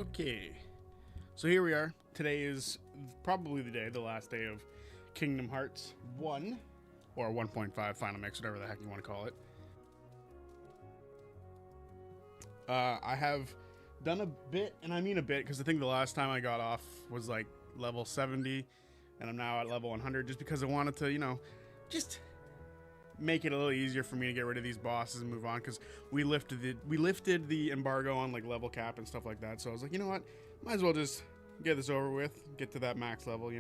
Okay, so here we are. Today is probably the last day of Kingdom Hearts 1, or 1.5 Final Mix, whatever the heck you want to call it. I have done a bit, and I mean a bit, because I think the last time I got off was like level 70, and I'm now at level 100, just because I wanted to, just make it a little easier for me to get rid of these bosses and move on, because we lifted the embargo on like level cap and stuff like that. So I was like, you know what, might as well just get this over with, get to that max level,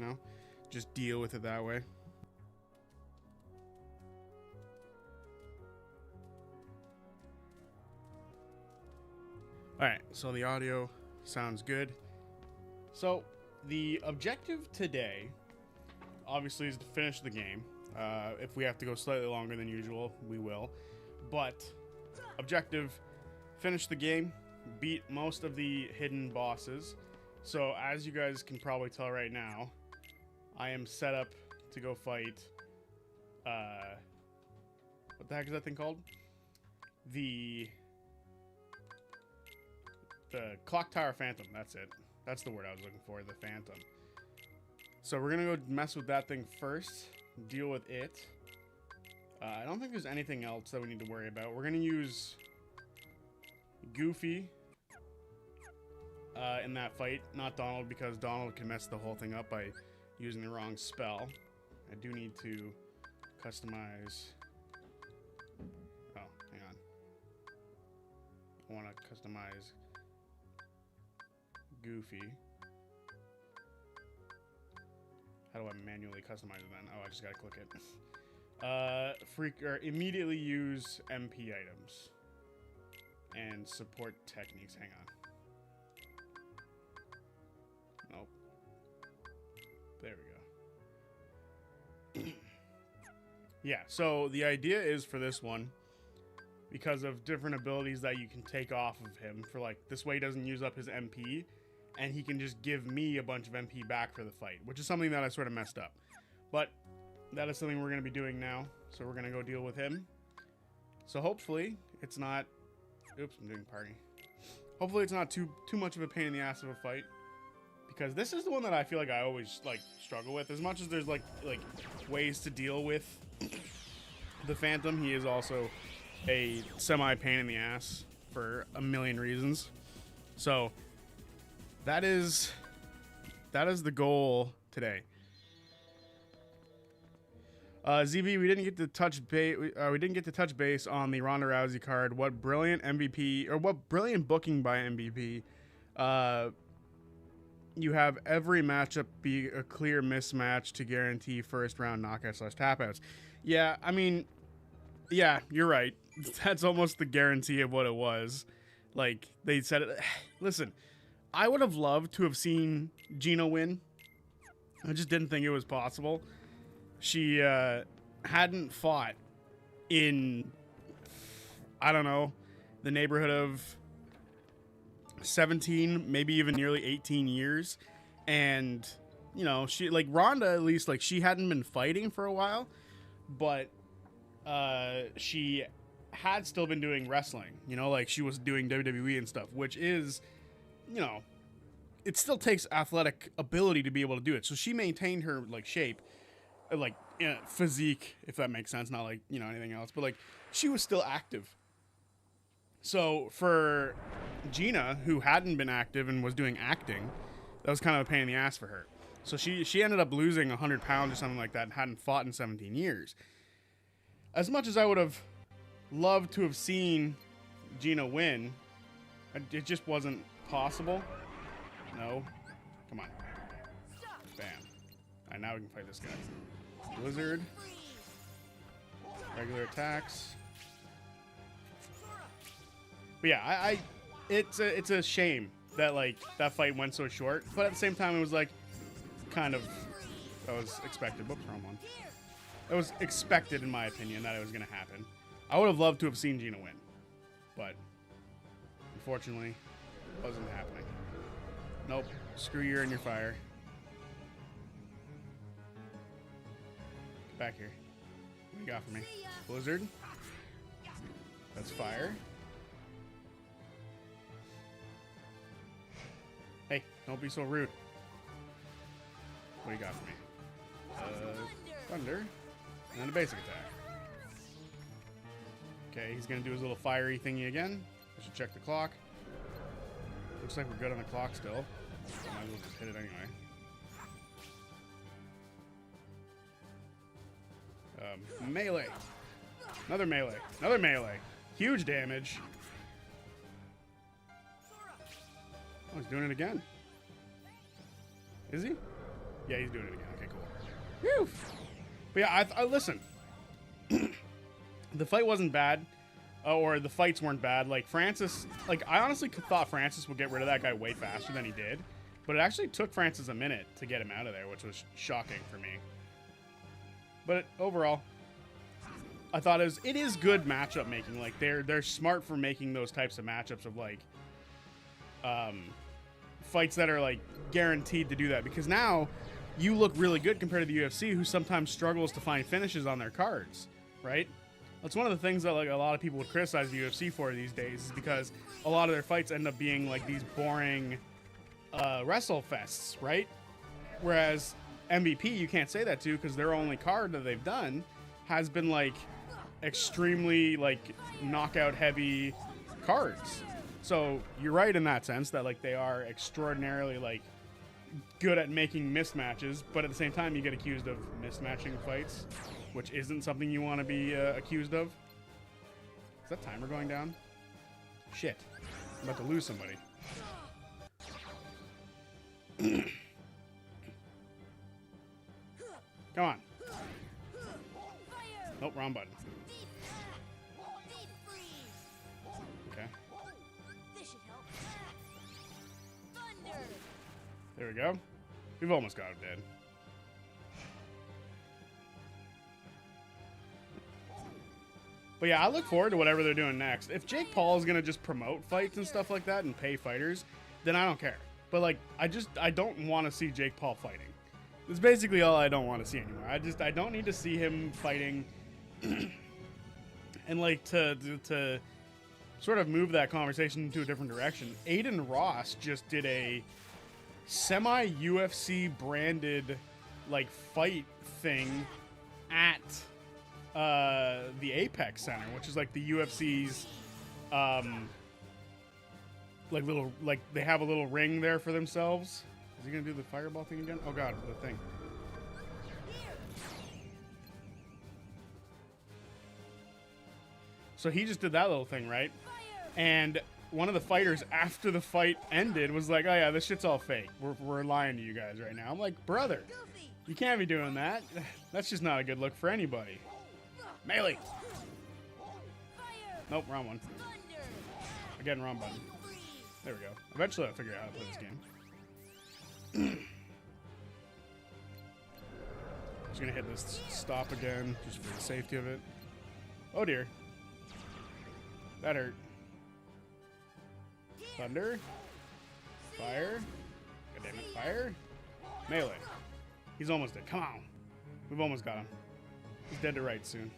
just deal with it that way. All right, so the audio sounds good. So the objective today obviously is to finish the game. If we have to go slightly longer than usual, we will. But objective, finish the game, beat most of the hidden bosses. So as you guys can probably tell right now, I am set up to go fight, what the heck is that thing called? The Clock Tower Phantom, that's it. That's the word I was looking for, the Phantom. So we're gonna go mess with that thing first, deal with it. I don't think there's anything else that we need to worry about. We're gonna use Goofy in that fight, not Donald, because Donald can mess the whole thing up by using the wrong spell. I do need to customize. Oh, hang on. I want to customize Goofy. How do I manually customize it then? Oh, I just gotta click it. Immediately use MP items and support techniques. Hang on. Nope. There we go. Yeah, so the idea is for this one, because of different abilities that you can take off of him, for like, this way he doesn't use up his MP, and he can just give me a bunch of MP back for the fight, which is something that I sort of messed up. But that is something we're going to be doing now, so we're going to go deal with him. So hopefully it's not... Oops, I'm doing party. Hopefully it's not too much of a pain in the ass of a fight, because this is the one that I feel like I always like struggle with. As much as there's like ways to deal with the Phantom, he is also a semi pain in the ass for a million reasons. So that is the goal today. ZB, we didn't get to touch base on the Ronda Rousey card. What brilliant MVP, or what brilliant booking by MVP. You have every matchup be a clear mismatch to guarantee first round knockout/tapouts. Yeah, I mean, yeah, you're right. That's almost the guarantee of what it was. Like, they said it. Listen, I would have loved to have seen Gina win. I just didn't think it was possible. She hadn't fought in, I don't know, the neighborhood of 17, maybe even nearly 18 years. And, she, like, Ronda, at least, like, she hadn't been fighting for a while, but she had still been doing wrestling, like she was doing WWE and stuff, which is, it still takes athletic ability to be able to do it. So she maintained her like shape, like physique, if that makes sense, not like, anything else, but like she was still active. So for Gina, who hadn't been active and was doing acting, that was kind of a pain in the ass for her. So she ended up losing 100 pounds or something like that and hadn't fought in 17 years. As much as I would have loved to have seen Gina win, it just wasn't possible. No. Come on. Bam. Alright, now we can fight this guy. Blizzard. Regular attacks. But yeah, it's a shame that like that fight went so short, but at the same time it was like kind of, that was expected. Whoops, wrong one. It was expected, in my opinion, that it was going to happen. I would have loved to have seen Gina win, but unfortunately, it wasn't happening. Nope. Screw you and your fire. Get back here. What do you got for me? Blizzard? That's fire. Don't be so rude. What do you got for me? Thunder. And then a basic attack. Okay, he's going to do his little fiery thingy again. I should check the clock. Looks like we're good on the clock still. Might as well just hit it anyway. Melee. Another melee. Another melee. Huge damage. Oh, he's doing it again. Is he? Yeah, he's doing it again. Okay, cool. Whew. But yeah, I listen. The fight wasn't bad. Or the fights weren't bad. Like, Francis... Like, I honestly thought Francis would get rid of that guy way faster than he did. But it actually took Francis a minute to get him out of there, which was shocking for me. But overall, I thought it is good matchup making. Like, they're smart for making those types of matchups of, like... fights that are, like, guaranteed to do that. Because now, you look really good compared to the UFC, who sometimes struggles to find finishes on their cards. Right? That's one of the things that, like, a lot of people would criticize the UFC for these days, is because a lot of their fights end up being like these boring wrestle fests, right? Whereas MVP, you can't say that to, because their only card that they've done has been like extremely like knockout heavy cards. So you're right in that sense that like they are extraordinarily like good at making mismatches, but at the same time you get accused of mismatching fights, which isn't something you want to be accused of. Is that timer going down? Shit. I'm about to lose somebody. Come on. Nope, wrong button. Okay. There we go. We've almost got him dead. But yeah, I look forward to whatever they're doing next. If Jake Paul is going to just promote fights and stuff like that and pay fighters, then I don't care. But like, I don't want to see Jake Paul fighting. That's basically all I don't want to see anymore. I don't need to see him fighting. And like to sort of move that conversation into a different direction, Aiden Ross just did a semi-UFC branded like fight thing at the Apex Center, which is like the UFC's like little, like they have a little ring there for themselves. Is he gonna do the fireball thing again? Oh god, the thing. So he just did that little thing, right? And one of the fighters after the fight ended was like, oh yeah, this shit's all fake. We're lying to you guys right now. I'm like, brother, you can't be doing that. That's just not a good look for anybody. Melee. Nope, wrong one. Again, wrong button. There we go. Eventually I'll figure out how to play this game. Just gonna hit this stop again, just for the safety of it. Oh dear. That hurt. Thunder. Fire. God damn it. Fire. Melee. He's almost dead. Come on. We've almost got him. He's dead to rights soon.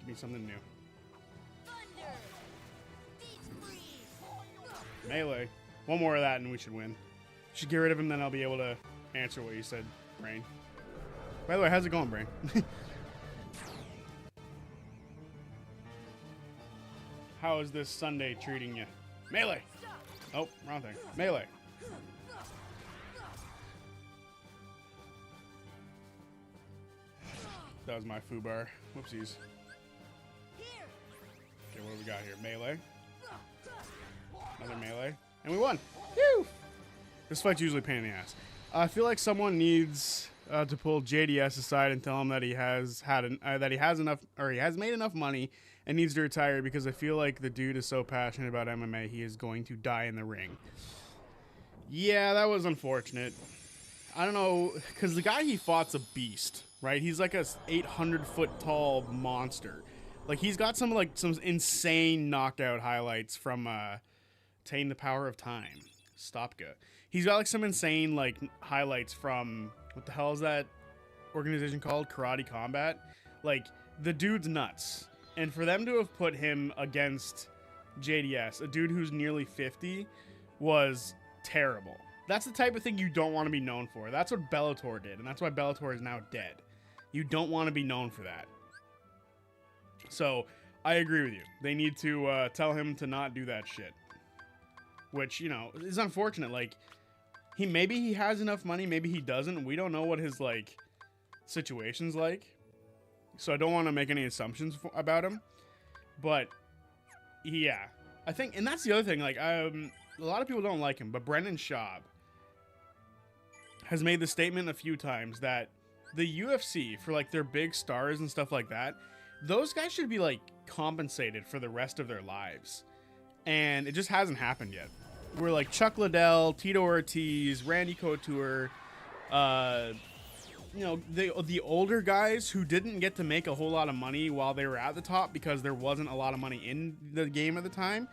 Give me something new. Melee. One more of that and we should win. Should get rid of him, then I'll be able to answer what you said, Brain. By the way, how's it going, Brain? How is this Sunday treating you? Melee! Oh, wrong thing. Melee. That was my foobar. Whoopsies. Okay, what do we got here? Melee. Another melee. And we won! Whew! This fight's usually a pain in the ass. I feel like someone needs to pull JDS aside and tell him that he has made enough money and needs to retire, because I feel like the dude is so passionate about MMA, he is going to die in the ring. Yeah, that was unfortunate. I don't know, because the guy he fought's a beast, right? He's like a 800-foot tall monster. Like, he's got some insane knockout highlights from Attain the Power of Time. Stopka. He's got like some insane like highlights from, what the hell is that organization called? Karate Combat. Like, the dude's nuts. And for them to have put him against JDS, a dude who's nearly 50, was terrible. That's the type of thing you don't want to be known for. That's what Bellator did, and that's why Bellator is now dead. You don't want to be known for that. So, I agree with you. They need to tell him to not do that shit. Which, you know, is unfortunate. Like, maybe he has enough money, maybe he doesn't. We don't know what his, like, situation's like. So I don't want to make any assumptions about him. But, yeah. I think, and that's the other thing, like, a lot of people don't like him, but Brendan Schaub has made the statement a few times that the UFC, for, like, their big stars and stuff like that, those guys should be, like, compensated for the rest of their lives. And it just hasn't happened yet. We're like Chuck Liddell, Tito Ortiz, Randy Couture, you know, the older guys who didn't get to make a whole lot of money while they were at the top because there wasn't a lot of money in the game at the time.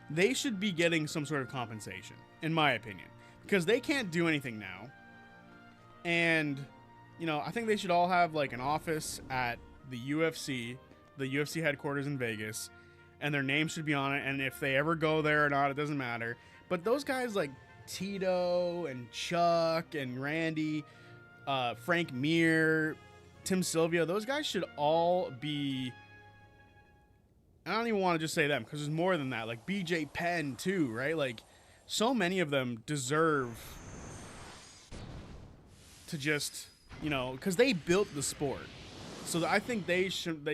They should be getting some sort of compensation, in my opinion, because they can't do anything now. And, you know, I think they should all have like an office at the UFC headquarters in Vegas, and their name should be on it. And if they ever go there or not, it doesn't matter. But those guys like Tito and Chuck and Randy, Frank Mir, Tim Sylvia, those guys should all be... I don't even want to just say them, because there's more than that. Like BJ Penn too, right? Like, so many of them deserve to just, you know, because they built the sport. So I think they should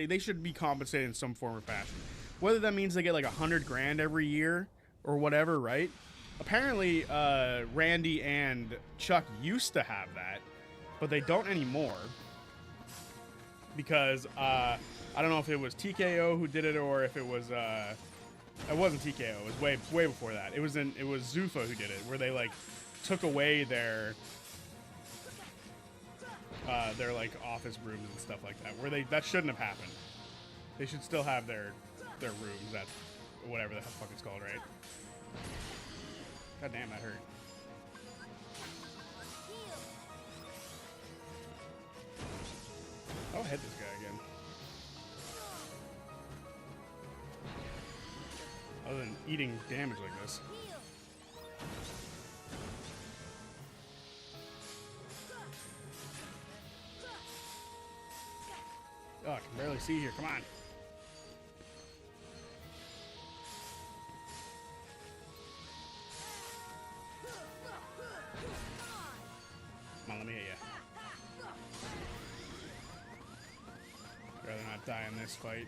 be compensated in some form or fashion. Whether that means they get like $100,000 every year or whatever, right? Apparently, Randy and Chuck used to have that, but they don't anymore. Because I don't know if it was TKO who did it or if it was it wasn't TKO. It was way before that. It was Zuffa who did it, where they like took away their like office rooms and stuff like that. That shouldn't have happened. They should still have their rooms at whatever the fuck it's called, right? God damn, that hurt. I'll hit this guy again. Other than eating damage like this. Oh, I can barely see here. Come on. Come on, let me hit you. Rather not die in this fight.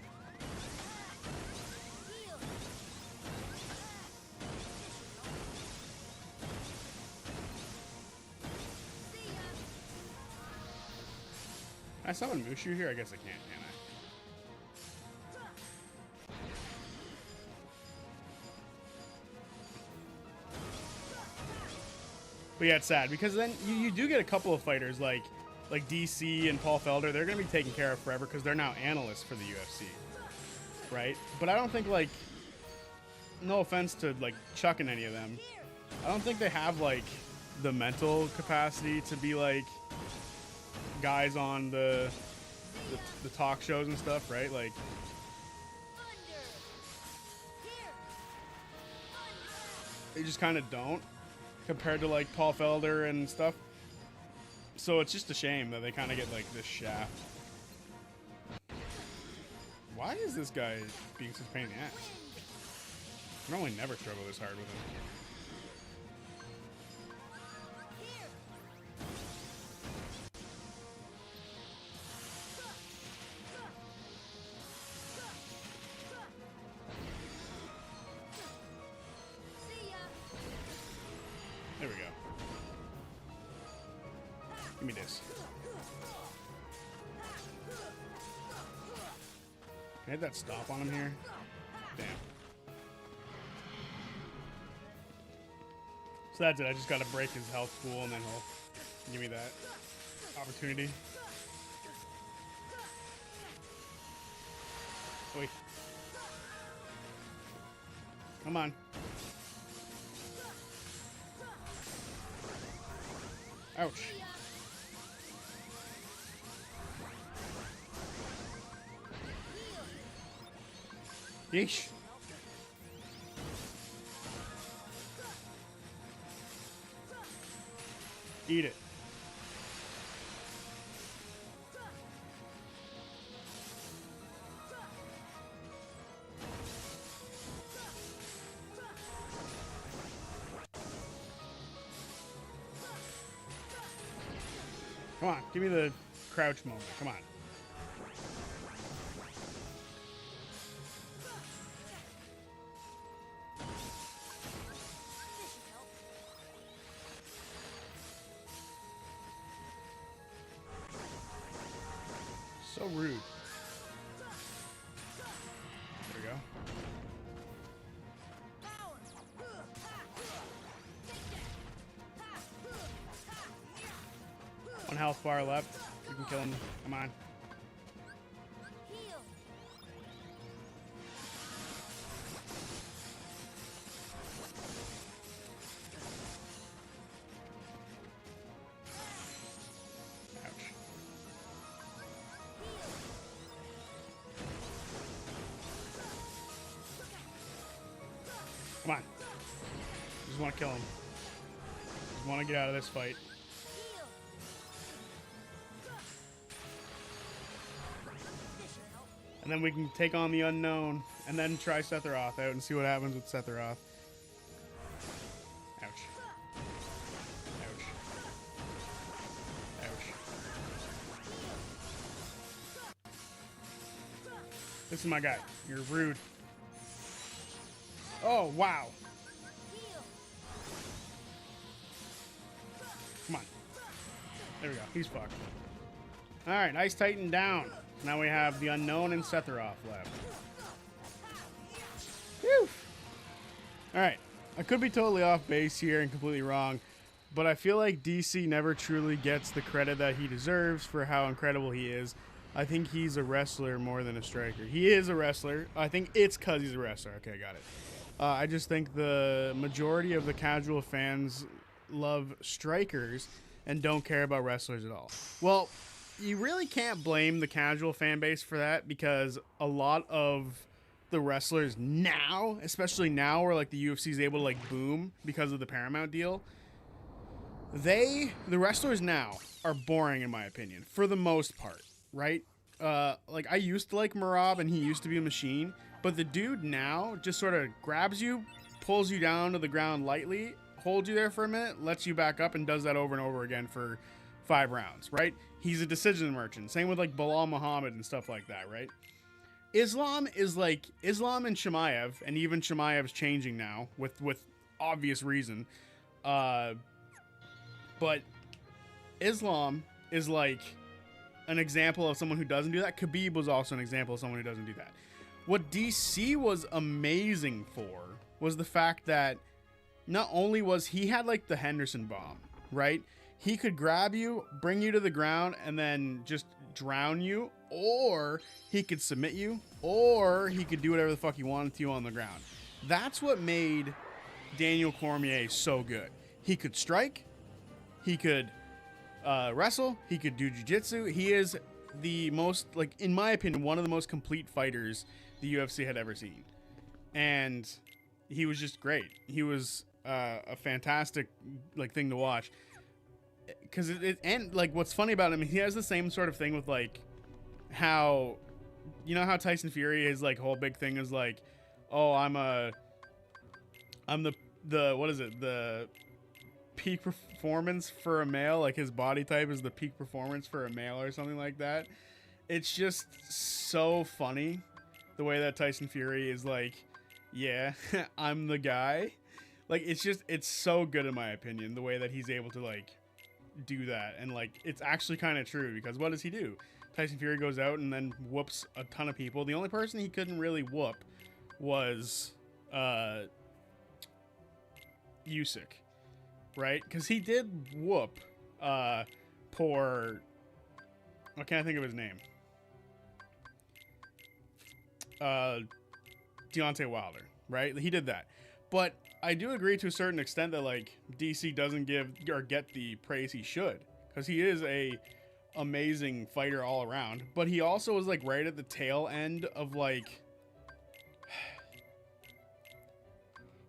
Can I summon Mushu here? I guess I can't I? But yeah, it's sad because then you do get a couple of fighters like DC and Paul Felder. They're going to be taken care of forever because they're now analysts for the UFC, right? But I don't think, like, no offense to like Chuck and any of them, I don't think they have like the mental capacity to be like guys on the talk shows and stuff, right? Like, they just kind of don't, compared to like Paul Felder and stuff. So it's just a shame that they kind of get like this shaft. Why is this guy being such a pain in the ass? I normally never struggle this hard with him. There we go. Give me this. Can I hit that stop on him here? Damn. So that's it. I just got to break his health pool and then he'll give me that opportunity. Wait. Come on. Ouch. Yeesh. Eat it. Come on, give me the crouch moment. Come on. So rude. There we go. One health bar left. You can kill him. Come on. Ouch. Come on. Just want to kill him. Just want to get out of this fight. And then we can take on the unknown and then try Sephiroth out and see what happens with Sephiroth. Ouch. Ouch. Ouch. This is my guy. You're rude. Oh, wow. Come on. There we go. He's fucked. Alright, Ice Titan down. Now we have the unknown and Sephiroth left. Whew. Alright. I could be totally off base here and completely wrong, but I feel like DC never truly gets the credit that he deserves for how incredible he is. I think he's a wrestler more than a striker. He is a wrestler. I think it's because he's a wrestler. Okay, got it. I just think the majority of the casual fans love strikers and don't care about wrestlers at all. Well, you really can't blame the casual fan base for that, because a lot of the wrestlers now, especially now where like the UFC is able to like boom because of the Paramount deal, the wrestlers now are boring in my opinion for the most part, right? Like I used to like Marab and he used to be a machine, but the dude now just sort of grabs you, pulls you down to the ground lightly, holds you there for a minute, lets you back up, and does that over and over again for 5 rounds, right? He's a decision merchant. Same with like Bilal Muhammad and stuff like that, right? Islam is like Islam and Shemaev, and even Shemaev's changing now with obvious reason. But Islam is like an example of someone who doesn't do that. Khabib was also an example of someone who doesn't do that. What DC was amazing for was the fact that not only was he had like the Henderson bomb, right? He could grab you, bring you to the ground, and then just drown you, or he could submit you, or he could do whatever the fuck he wanted to on the ground. That's what made Daniel Cormier so good. He could strike, he could wrestle, he could do jiu-jitsu. He is the most, like, in my opinion, one of the most complete fighters the UFC had ever seen. And he was just great. He was a fantastic, like, thing to watch. Because and like what's funny about him, he has the same sort of thing with like how, you know how Tyson Fury, his like whole big thing is like, oh, I'm the what is it, the peak performance for a male, like his body type is the peak performance for a male or something like that. It's just so funny the way that Tyson Fury is like, yeah, I'm the guy. Like it's so good in my opinion, the way that he's able to like do that. And like it's actually kind of true, because what does he do? Tyson Fury goes out and then whoops a ton of people. The only person he couldn't really whoop was Usyk, right? Because he did whoop poor, I can't think of his name, Deontay Wilder, right? He did that. But I do agree to a certain extent that like DC doesn't give or get the praise he should, because he is a amazing fighter all around. But he also was like right at the tail end of like,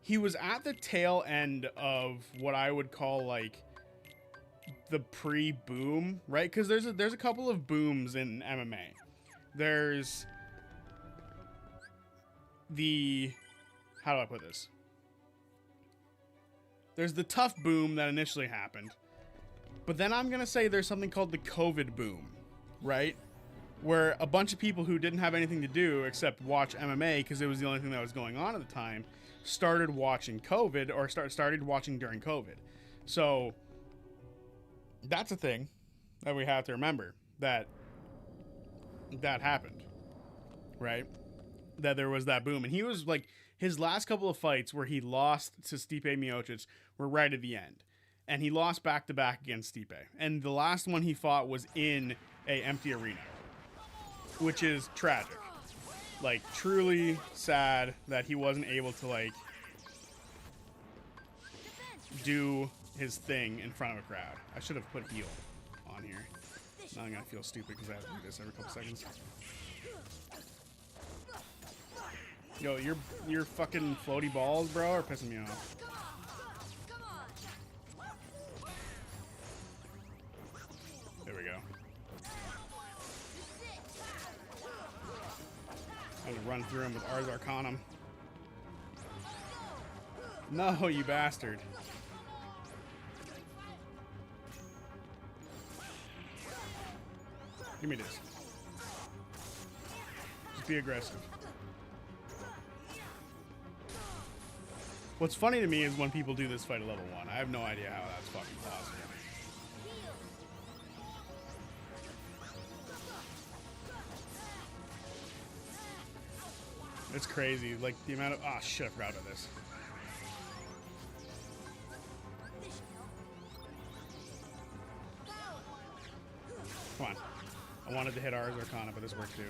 he was at the tail end of what I would call like the pre-boom, right? Because there's a couple of booms in MMA. There's the, how do I put this? There's the tough boom that initially happened, but then I'm gonna say there's something called the COVID boom, right? Where a bunch of people who didn't have anything to do except watch MMA because it was the only thing that was going on at the time, started watching COVID or started watching during COVID. So that's a thing that we have to remember, that happened, right? That there was that boom. And he was like, his last couple of fights where he lost to Stipe Miocic were right at the end. And he lost back-to-back against Stipe. And the last one he fought was in a empty arena, which is tragic. Like, truly sad that he wasn't able to, like, do his thing in front of a crowd. I should have put heal on here. Now I'm gonna feel stupid because I have to do this every couple seconds. Yo, your fucking floaty balls, bro, are pissing me off. There we go. I'm gonna run through him with Ars Arcanum. No, you bastard. Give me this. Just be aggressive. What's funny to me is when people do this fight at level 1. I have no idea how that's fucking possible. It's crazy. Like, the amount of... Oh, shit, I forgot about this. Come on. I wanted to hit Ars Arcana, but this worked too.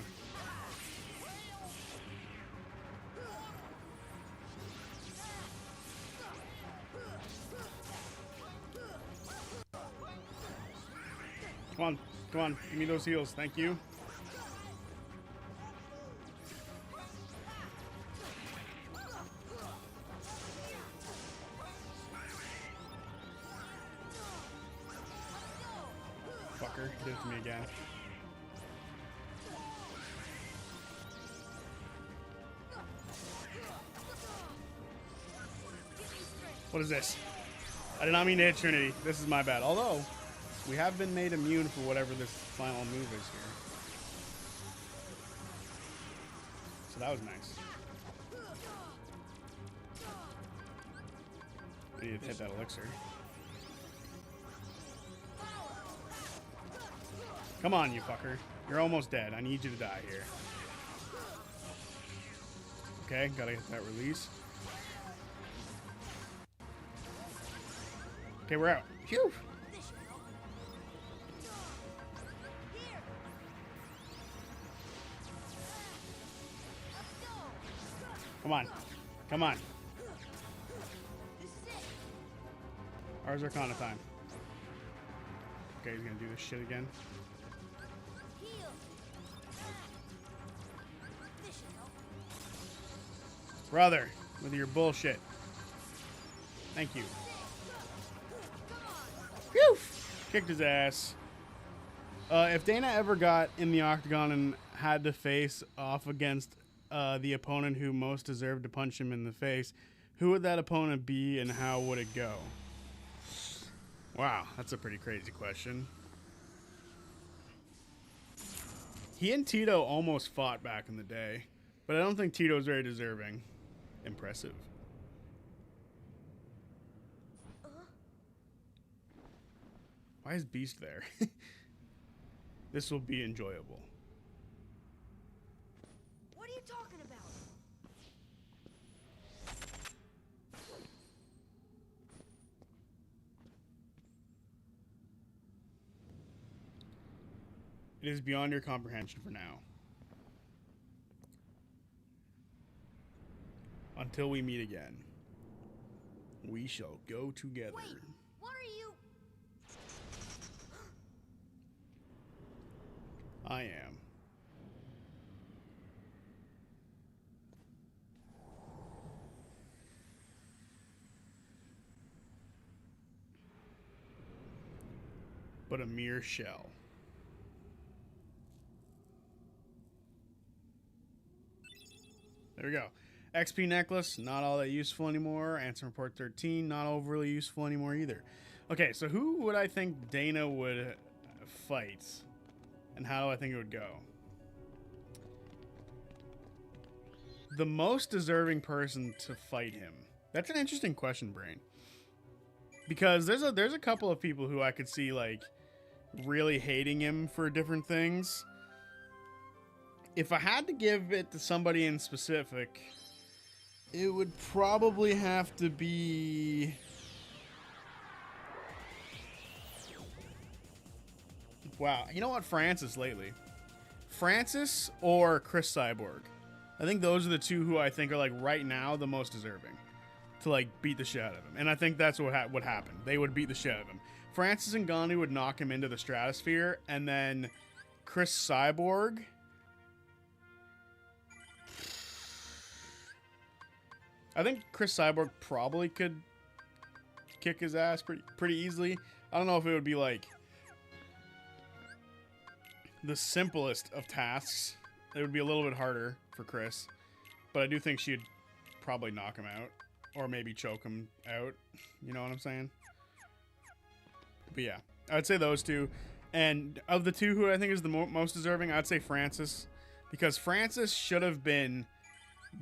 Come on. Come on. Give me those heals. Thank you. Fucker. Did it to me again. What is this? I did not mean to hit Trinity. This is my bad. Although, we have been made immune for whatever this final move is here. So that was nice. I need to hit that elixir. Come on, you fucker. You're almost dead. I need you to die here. Okay, gotta get that release. Okay, we're out. Phew! Come on. Come on. Ars Arcana time. Okay, he's gonna do this shit again. Brother, with your bullshit. Thank you. Phew! Kicked his ass. If Dana ever got in the octagon and had to face off against the opponent who most deserved to punch him in the face, who would that opponent be and how would it go? Wow, that's a pretty crazy question. He and Tito almost fought back in the day, but I don't think Tito's very deserving. Impressive. Why is Beast there? This will be enjoyable. What are you talking about? It is beyond your comprehension for now. Until we meet again, we shall go together. Wait, what are you? I am. but a mere shell. There we go. XP necklace, not all that useful anymore. Answer report 13, not overly useful anymore either. Okay, so who would I think Dana would fight? And how do I think it would go? The most deserving person to fight him. That's an interesting question, Brain. Because there's a couple of people who I could see like really hating him for different things. If I had to give it to somebody in specific, it would probably have to be... Wow, you know what? Francis lately. Francis or Chris Cyborg. I think those are the two who I think are like right now the most deserving to like beat the shit out of him. And I think that's what would happen. They would beat the shit out of him. Francis and Gandhi would knock him into the stratosphere, and then Chris Cyborg... I think Chris Cyborg probably could kick his ass pretty easily. I don't know if it would be like the simplest of tasks. It would be a little bit harder for Chris, but I do think she'd probably knock him out or maybe choke him out. You know what I'm saying? But yeah, I'd say those two. And of the two who I think is the most deserving, I'd say Francis, because Francis should have been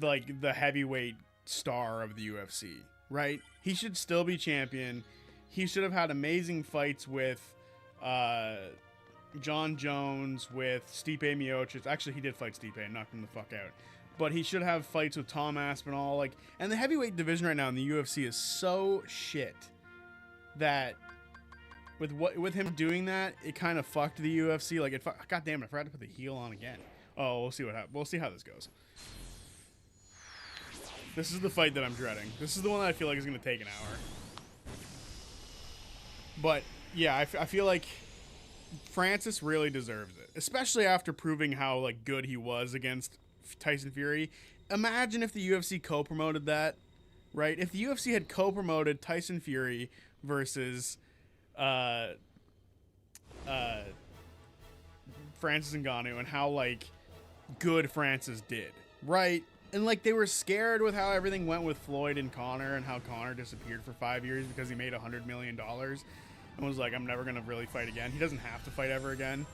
like the heavyweight star of the UFC, right? He should still be champion. He should have had amazing fights with John Jones, with Stipe Miocic. Actually, he did fight Stipe and knocked him the fuck out. But he should have fights with Tom Aspinall. Like, and the heavyweight division right now in the UFC is so shit that with him doing that, it kind of fucked the UFC. Like, God damn it, I forgot to put the heel on again. Oh, we'll see what happens. We'll see how this goes. This is the fight that I'm dreading. This is the one that I feel like is going to take an hour. But, yeah, I feel like Francis really deserves it. Especially after proving how, like, good he was against Tyson Fury. Imagine if the UFC co-promoted that, right? If the UFC had co-promoted Tyson Fury versus Francis Ngannou and how, like, good Francis did, right? And, like, they were scared with how everything went with Floyd and Conor and how Conor disappeared for 5 years because he made $100 million and was like, I'm never going to really fight again. He doesn't have to fight ever again.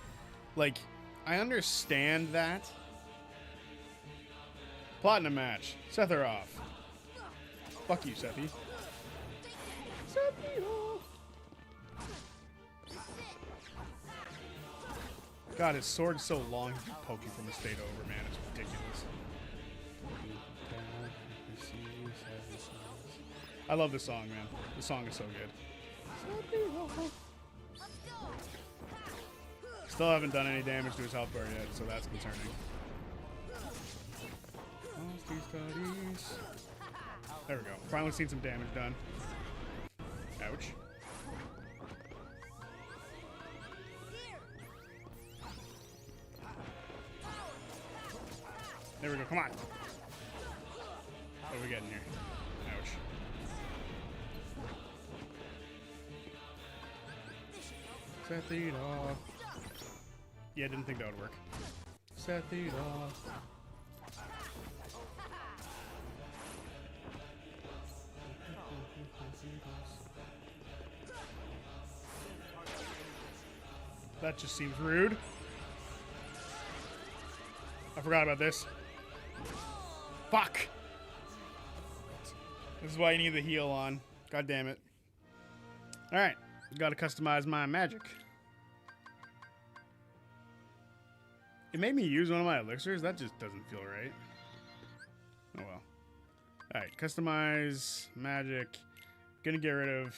Like, I understand that. Platinum match. Seth her off. Fuck you, Sethy. Sethy off. God, his sword's so long, he can poke you from the state over, man. It's ridiculous. I love this song, man. The song is so good. Still haven't done any damage to his health bar yet, so that's concerning. There we go. Finally seen some damage done. Ouch. There we go. Come on. What are we getting here? Ouch. Set the off. Yeah, didn't think that would work. Set the off. That just seems rude. I forgot about this. Fuck! This is why you need the heal on. God damn it. Alright. Gotta customize my magic. It made me use one of my elixirs? That just doesn't feel right. Oh well. Alright, customize magic. Gonna get rid of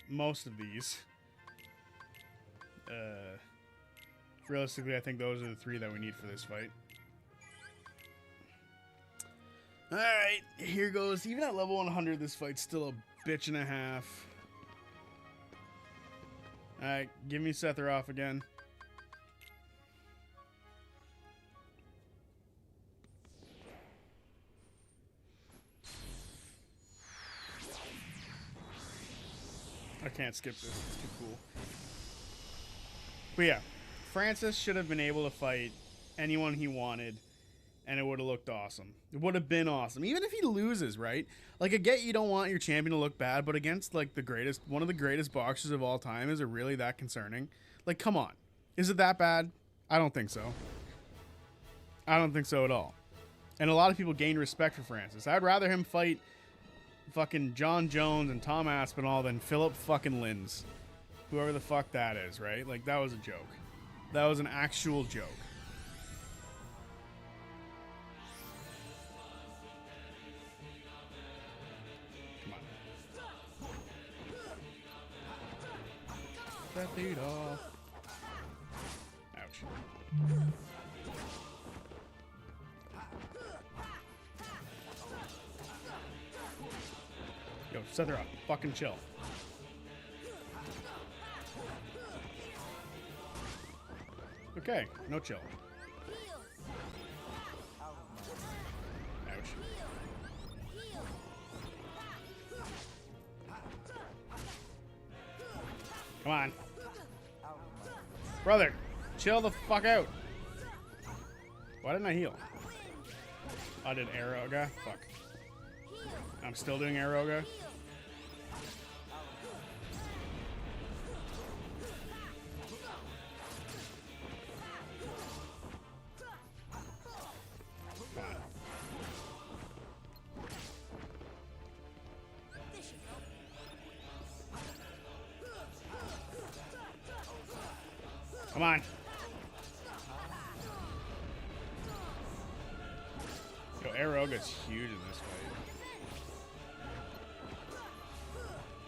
most of these. Realistically, I think those are the three that we need for this fight. Alright, here goes. Even at level 100, this fight's still a bitch and a half. Alright, give me Sephiroth again. I can't skip this. It's too cool. But yeah, Francis should have been able to fight anyone he wanted, and it would have looked awesome. It would have been awesome. Even if he loses, right? Like, I get you don't want your champion to look bad, but against, like, one of the greatest boxers of all time, is it really that concerning? Like, come on. Is it that bad? I don't think so. I don't think so at all. And a lot of people gained respect for Francis. I'd rather him fight fucking John Jones and Tom Aspinall than Philip fucking Linz. Whoever the fuck that is, right? Like, that was a joke. That was an actual joke. Come on. That dude off. Ouch. Yo, set her up. Fucking chill. Okay, no chill. Ouch. Come on. Brother, chill the fuck out. Why didn't I heal? I did Aeroga? Fuck. I'm still doing Aeroga? Come on. Yo, Aeroga's huge in this fight.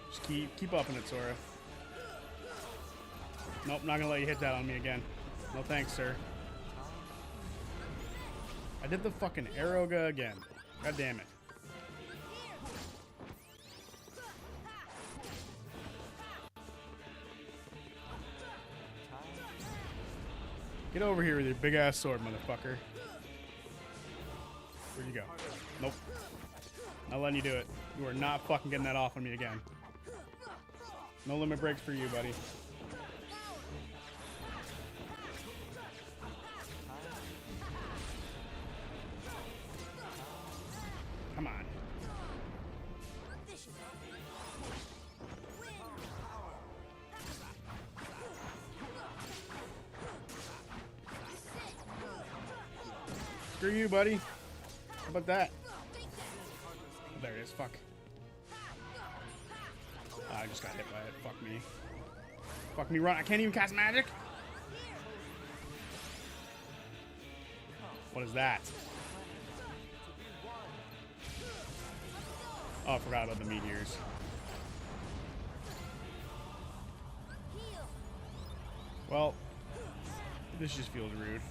Just keep upping it, Sora. Nope, not gonna let you hit that on me again. No thanks, sir. I did the fucking Aeroga again. God damn it. Get over here with your big ass sword, motherfucker. Where'd you go? Nope. Not letting you do it. You are not fucking getting that off on me again. No limit breaks for you, buddy. Come on. Screw you, buddy. How about that? There it is. Fuck. I just got hit by it. Fuck me. Fuck me, run. I can't even cast magic. What is that? Oh, I forgot about the meteors. Well, this just feels rude.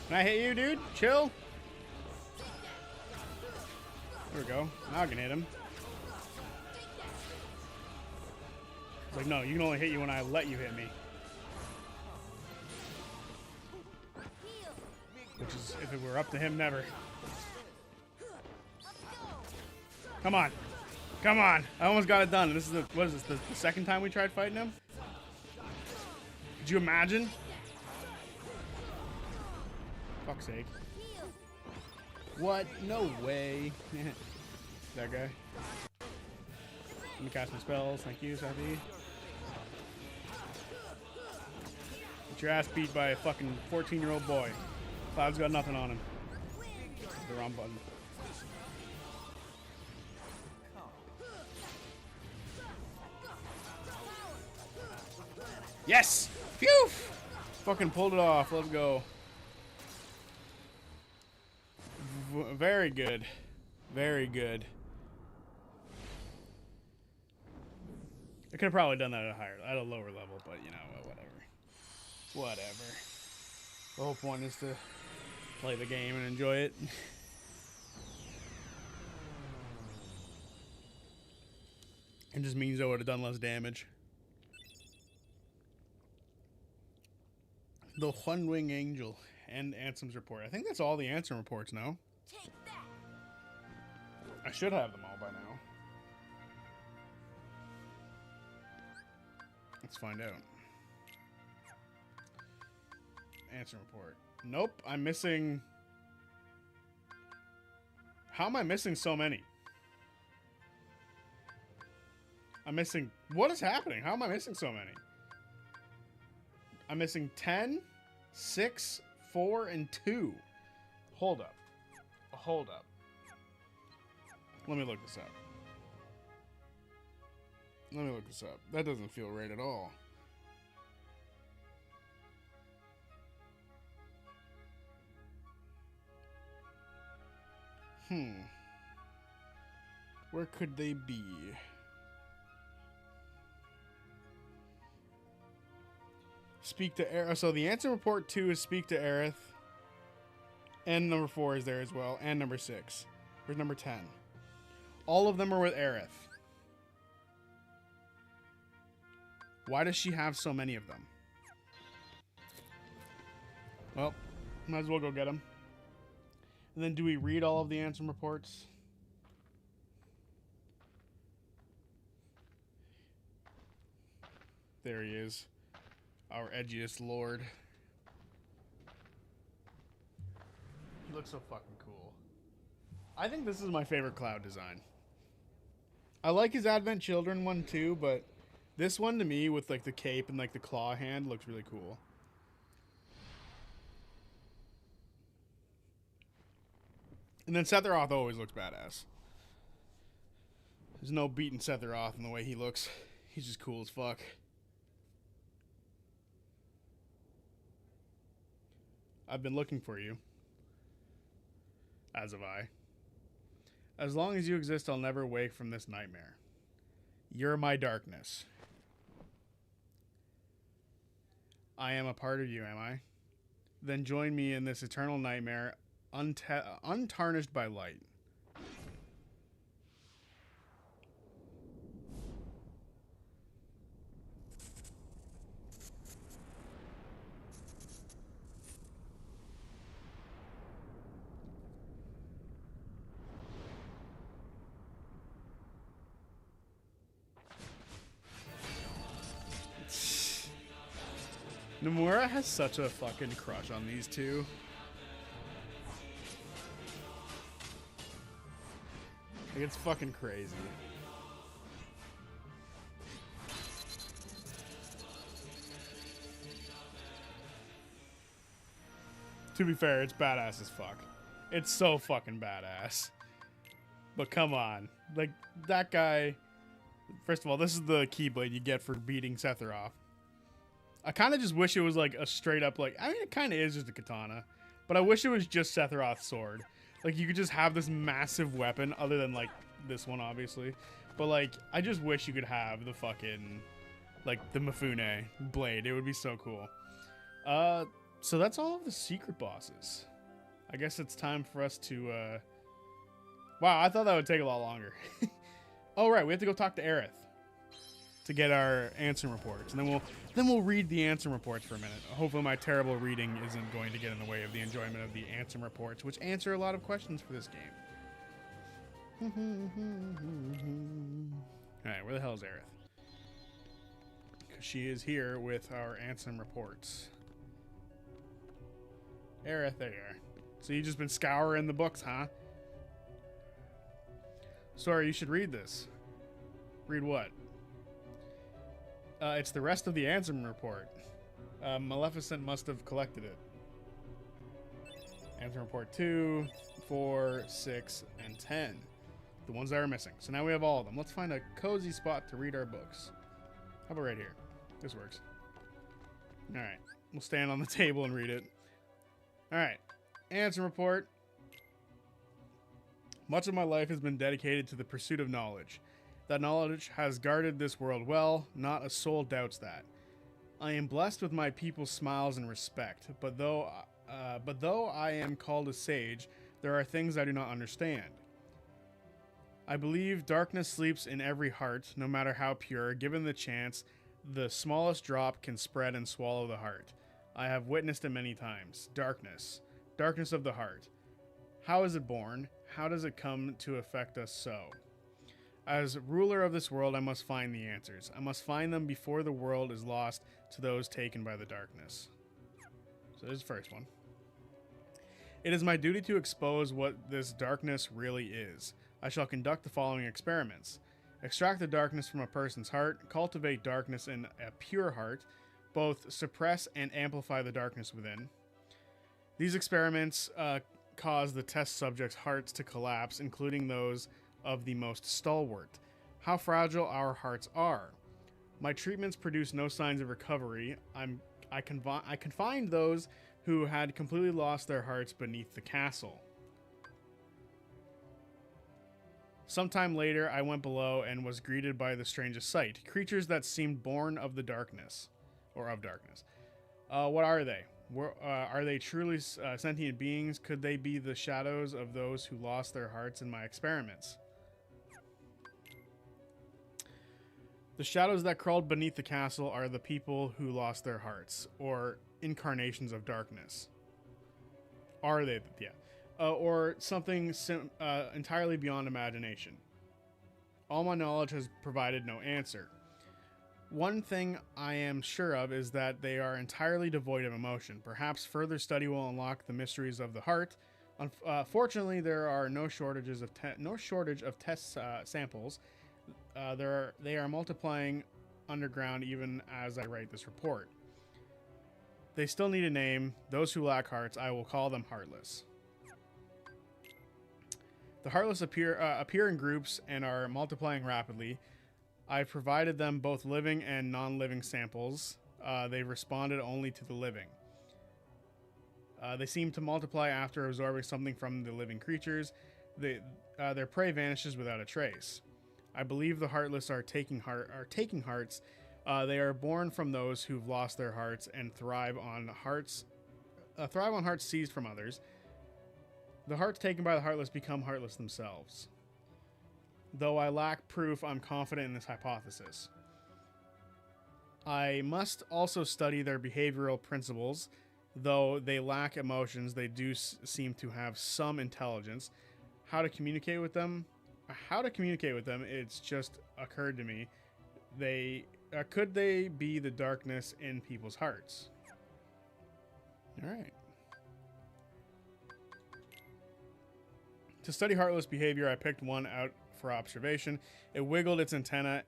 Can I hit you, dude? Chill. There we go. Now I can hit him. It's like, no, you can only hit you when I let you hit me. Which is, if it were up to him, never. Come on. Come on. I almost got it done. This is the, what is this, the second time we tried fighting him? Could you imagine? Fuck's sake. What? No way. That guy. Let me cast my spells. Thank you, Safi. Get your ass beat by a fucking 14-year-old boy. Cloud's got nothing on him. The wrong button. Yes! Phew! Fucking pulled it off. Let's go. Very good. Very good. I could have probably done that at a lower level, but you know, whatever. Whatever. The whole point is to play the game and enjoy it. It just means I would have done less damage. The One-Wing Angel. And Ansem's report. I think that's all the Ansem reports, no? Take that. I should have them all by now. Let's find out. Ansem report. Nope, I'm missing... How am I missing so many? I'm missing... What is happening? How am I missing so many? I'm missing 10, 6, 4, and 2. Hold up. Hold up. Let me look this up. Let me look this up. That doesn't feel right at all. Where could they be? Speak to Aerith. So the answer report 2 is speak to Aerith. And number 4 is there as well. And number 6. Where's number 10? All of them are with Aerith. Why does she have so many of them? Well, might as well go get them. And then do we read all of the Ansem reports? There he is. Our edgiest lord. He looks so fucking cool. I think this is my favorite Cloud design. I like his Advent Children one too, but this one to me with like the cape and like the claw hand looks really cool. And then Sephiroth always looks badass. There's no beating Sephiroth in the way he looks. He's just cool as fuck. I've been looking for you. As have I. As long as you exist, I'll never wake from this nightmare. You're my darkness. I am a part of you, am I? Then join me in this eternal nightmare, untarnished by light. Nomura has such a fucking crush on these two. Like, it's fucking crazy. To be fair, it's badass as fuck. It's so fucking badass. But come on. Like, that guy... First of all, this is the Keyblade you get for beating Sephiroth. I kind of just wish it was like a straight up like... I mean, it kind of is just a katana. But I wish it was just Sephiroth's sword. Like, you could just have this massive weapon, other than, like, this one, obviously. But, like, I just wish you could have the fucking, like, the Mifune blade. It would be so cool. So that's all of the secret bosses. I guess it's time for us to, Wow, I thought that would take a lot longer. Oh, right, we have to go talk to Aerith to get our Ansem reports. And then we'll read the Ansem reports for a minute. Hopefully my terrible reading isn't going to get in the way of the enjoyment of the Ansem reports, which answer a lot of questions for this game. Alright, where the hell is Aerith? Because she is here with our Ansem reports. Aerith, there you are. So you've just been scouring the books, huh? Sorry, you should read this. Read what? It's the rest of the Ansem report. Maleficent must have collected it. Ansem report 2, 4, 6, and 10. The ones that are missing. So now we have all of them. Let's find a cozy spot to read our books. How about right here? This works. Alright. We'll stand on the table and read it. Alright. Ansem report. Much of my life has been dedicated to the pursuit of knowledge. That knowledge has guarded this world well, not a soul doubts that. I am blessed with my people's smiles and respect, but though I am called a sage, there are things I do not understand. I believe darkness sleeps in every heart, no matter how pure. Given the chance, the smallest drop can spread and swallow the heart. I have witnessed it many times. Darkness. Darkness of the heart. How is it born? How does it come to affect us so? As ruler of this world, I must find the answers. I must find them before the world is lost to those taken by the darkness. So this is the first one. It is my duty to expose what this darkness really is. I shall conduct the following experiments. Extract the darkness from a person's heart, cultivate darkness in a pure heart, both suppress and amplify the darkness within. These experiments cause the test subjects' hearts to collapse, including those of the most stalwart. How fragile our hearts are. My treatments produce no signs of recovery. I confined those who had completely lost their hearts beneath the castle. Sometime later, I went below and was greeted by the strangest sight. Creatures that seemed born of the darkness, or of darkness. What are they? Are they truly sentient beings? Could they be the shadows of those who lost their hearts in my experiments? The shadows that crawled beneath the castle are the people who lost their hearts, or incarnations of darkness. Are they? Yeah. Or something entirely beyond imagination. All my knowledge has provided no answer. One thing I am sure of is that they are entirely devoid of emotion. Perhaps further study will unlock the mysteries of the heart. Fortunately, there are no shortage of test samples. They are multiplying underground even as I write this report. They still need a name. Those who lack hearts, I will call them heartless. The heartless appear in groups and are multiplying rapidly. I've provided them both living and non-living samples. They've responded only to the living. They seem to multiply after absorbing something from the living creatures. Their prey vanishes without a trace. I believe the heartless are taking hearts. They are born from those who've lost their hearts and thrive on hearts seized from others. The hearts taken by the heartless become heartless themselves. Though I lack proof, I'm confident in this hypothesis. I must also study their behavioral principles. Though they lack emotions, they do seem to have some intelligence. How to communicate with them? It's just occurred to me. Could they be the darkness in people's hearts? All right. To study heartless behavior, I picked one out for observation. It wiggled its antennae,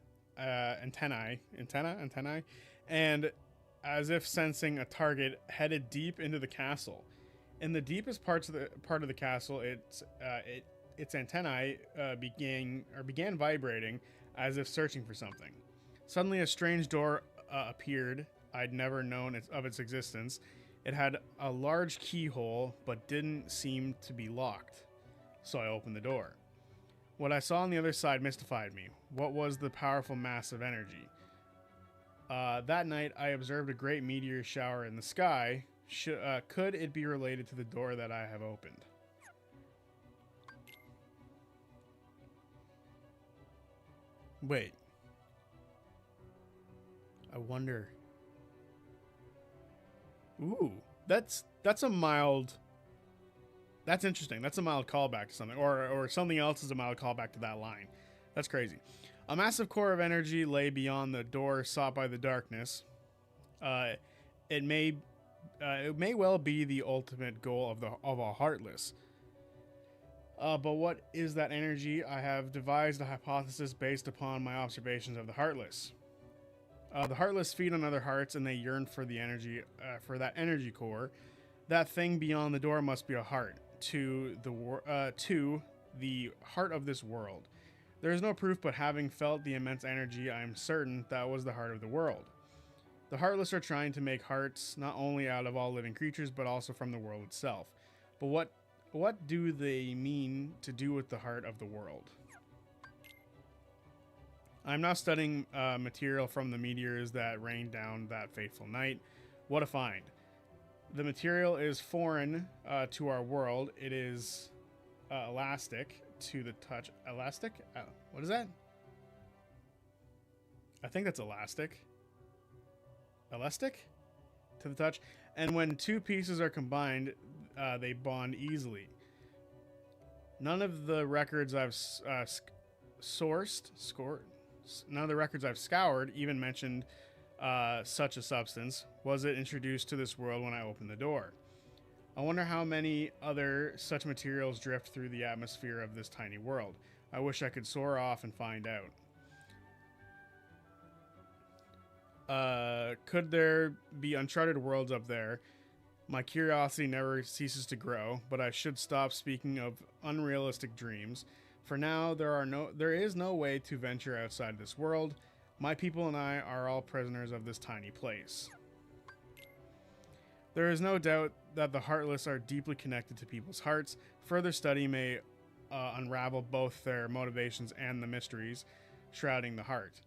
and as if sensing a target, headed deep into the castle. In the deepest part of the castle, its antennae began vibrating as if searching for something. Suddenly, a strange door appeared. I'd never known of its existence. It had a large keyhole, but didn't seem to be locked. So I opened the door. What I saw on the other side mystified me. What was the powerful mass of energy? That night, I observed a great meteor shower in the sky. Could it be related to the door that I have opened? Wait. I wonder. Ooh, that's a mild. That's interesting. That's a mild callback to something, or something else is a mild callback to that line. That's crazy. A massive core of energy lay beyond the door sought by the darkness. It may well be the ultimate goal of a heartless. But what is that energy? I have devised a hypothesis based upon my observations of the heartless. The heartless feed on other hearts, and they yearn for the energy, for that energy core. That thing beyond the door must be a heart to the heart of this world. There is no proof, but having felt the immense energy, I am certain that was the heart of the world. The heartless are trying to make hearts not only out of all living creatures, but also from the world itself. But what do they mean to do with the heart of the world? I'm now studying material from the meteors that rained down that fateful night. What a find. The material is foreign to our world. It is elastic to the touch. Elastic? What is that? I think that's elastic. Elastic? To the touch. And when two pieces are combined, they bond easily. None of the records I've none of the records I've scoured even mentioned such a substance. Was it introduced to this world when I opened the door? I wonder how many other such materials drift through the atmosphere of this tiny world. I wish I could soar off and find out. Could there be uncharted worlds up there? My curiosity never ceases to grow, but I should stop speaking of unrealistic dreams. For now, there is no way to venture outside this world. My people and I are all prisoners of this tiny place. There is no doubt that the Heartless are deeply connected to people's hearts. Further study may unravel both their motivations and the mysteries shrouding the heart.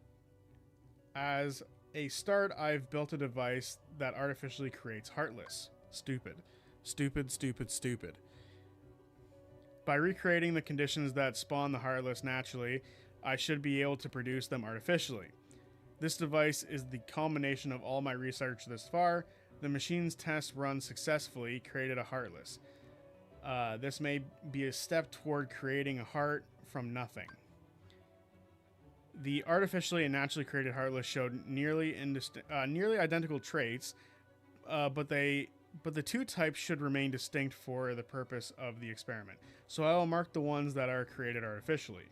As a start, I've built a device that artificially creates Heartless. Stupid. Stupid, stupid, stupid. By recreating the conditions that spawn the Heartless naturally, I should be able to produce them artificially. This device is the culmination of all my research thus far. The machine's test run successfully created a Heartless. This may be a step toward creating a heart from nothing. The artificially and naturally created Heartless showed nearly identical traits, but the two types should remain distinct for the purpose of the experiment. So I will mark the ones that are created artificially.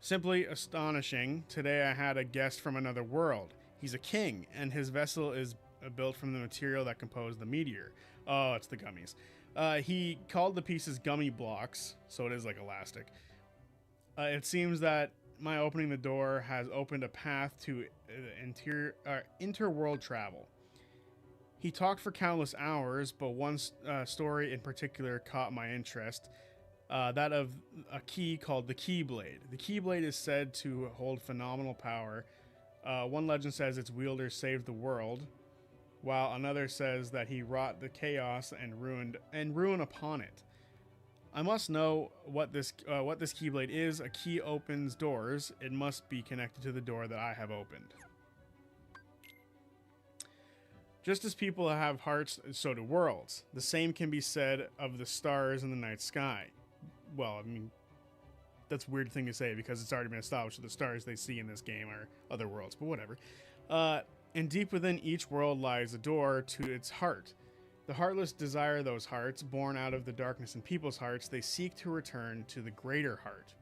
Simply astonishing. Today I had a guest from another world. He's a king, and his vessel is built from the material that composed the meteor. Oh, it's the gummies. He called the pieces gummy blocks, so it is like elastic. It seems that my opening the door has opened a path to interworld travel. He talked for countless hours, but one story in particular caught my interest. That of a key called the Keyblade. The Keyblade is said to hold phenomenal power. One legend says its wielder saved the world, while another says that he wrought the chaos and ruin upon it. I must know what this Keyblade is. A key opens doors. It must be connected to the door that I have opened. Just as people have hearts, so do worlds. The same can be said of the stars in the night sky. Well, I mean, that's a weird thing to say because it's already been established that the stars they see in this game are other worlds, but whatever. And deep within each world lies a door to its heart. The Heartless desire those hearts, born out of the darkness in people's hearts. They seek to return to the greater heart.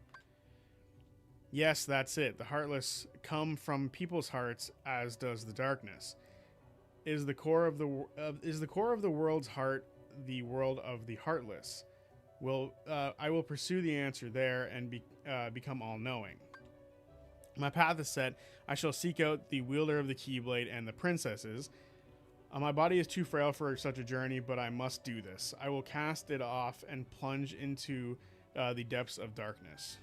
Yes, that's it. The Heartless come from people's hearts, as does the darkness. Is the core of the world's heart the world of the Heartless? I will pursue the answer there and become all-knowing. My path is set. I shall seek out the wielder of the Keyblade and the princesses. My body is too frail for such a journey, but I must do this. I will cast it off and plunge into the depths of darkness.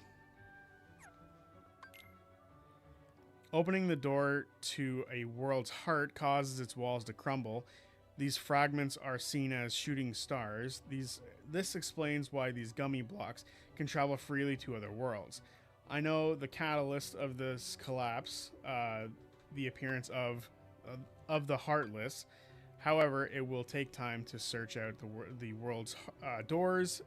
Opening the door to a world's heart causes its walls to crumble. These fragments are seen as shooting stars. This explains why these gummy blocks can travel freely to other worlds. I know the catalyst of this collapse, the appearance of the Heartless. However, it will take time to search out the world's doors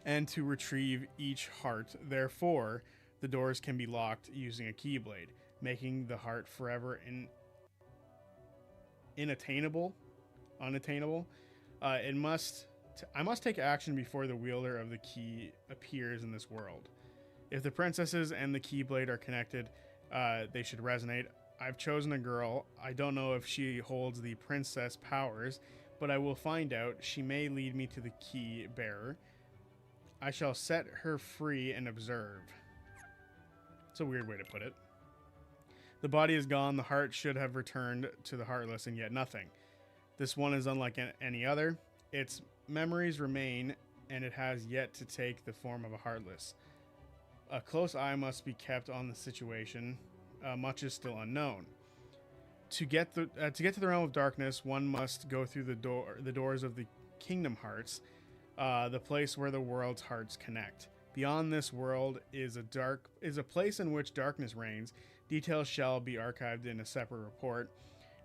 and to retrieve each heart. Therefore, the doors can be locked using a Keyblade, making the heart forever unattainable. I must take action before the wielder of the key appears in this world. If the princesses and the Keyblade are connected, they should resonate. I've chosen a girl. I don't know if she holds the princess powers, but I will find out. She may lead me to the key bearer. I shall set her free and observe. It's a weird way to put it. The body is gone. The heart should have returned to the Heartless, and yet nothing. This one is unlike any other. Its memories remain, and it has yet to take the form of a Heartless. A close eye must be kept on the situation. Much is still unknown. To get to the realm of darkness, one must go through the doors of the Kingdom Hearts, the place where the world's hearts connect. Beyond this world is a place in which darkness reigns. Details shall be archived in a separate report.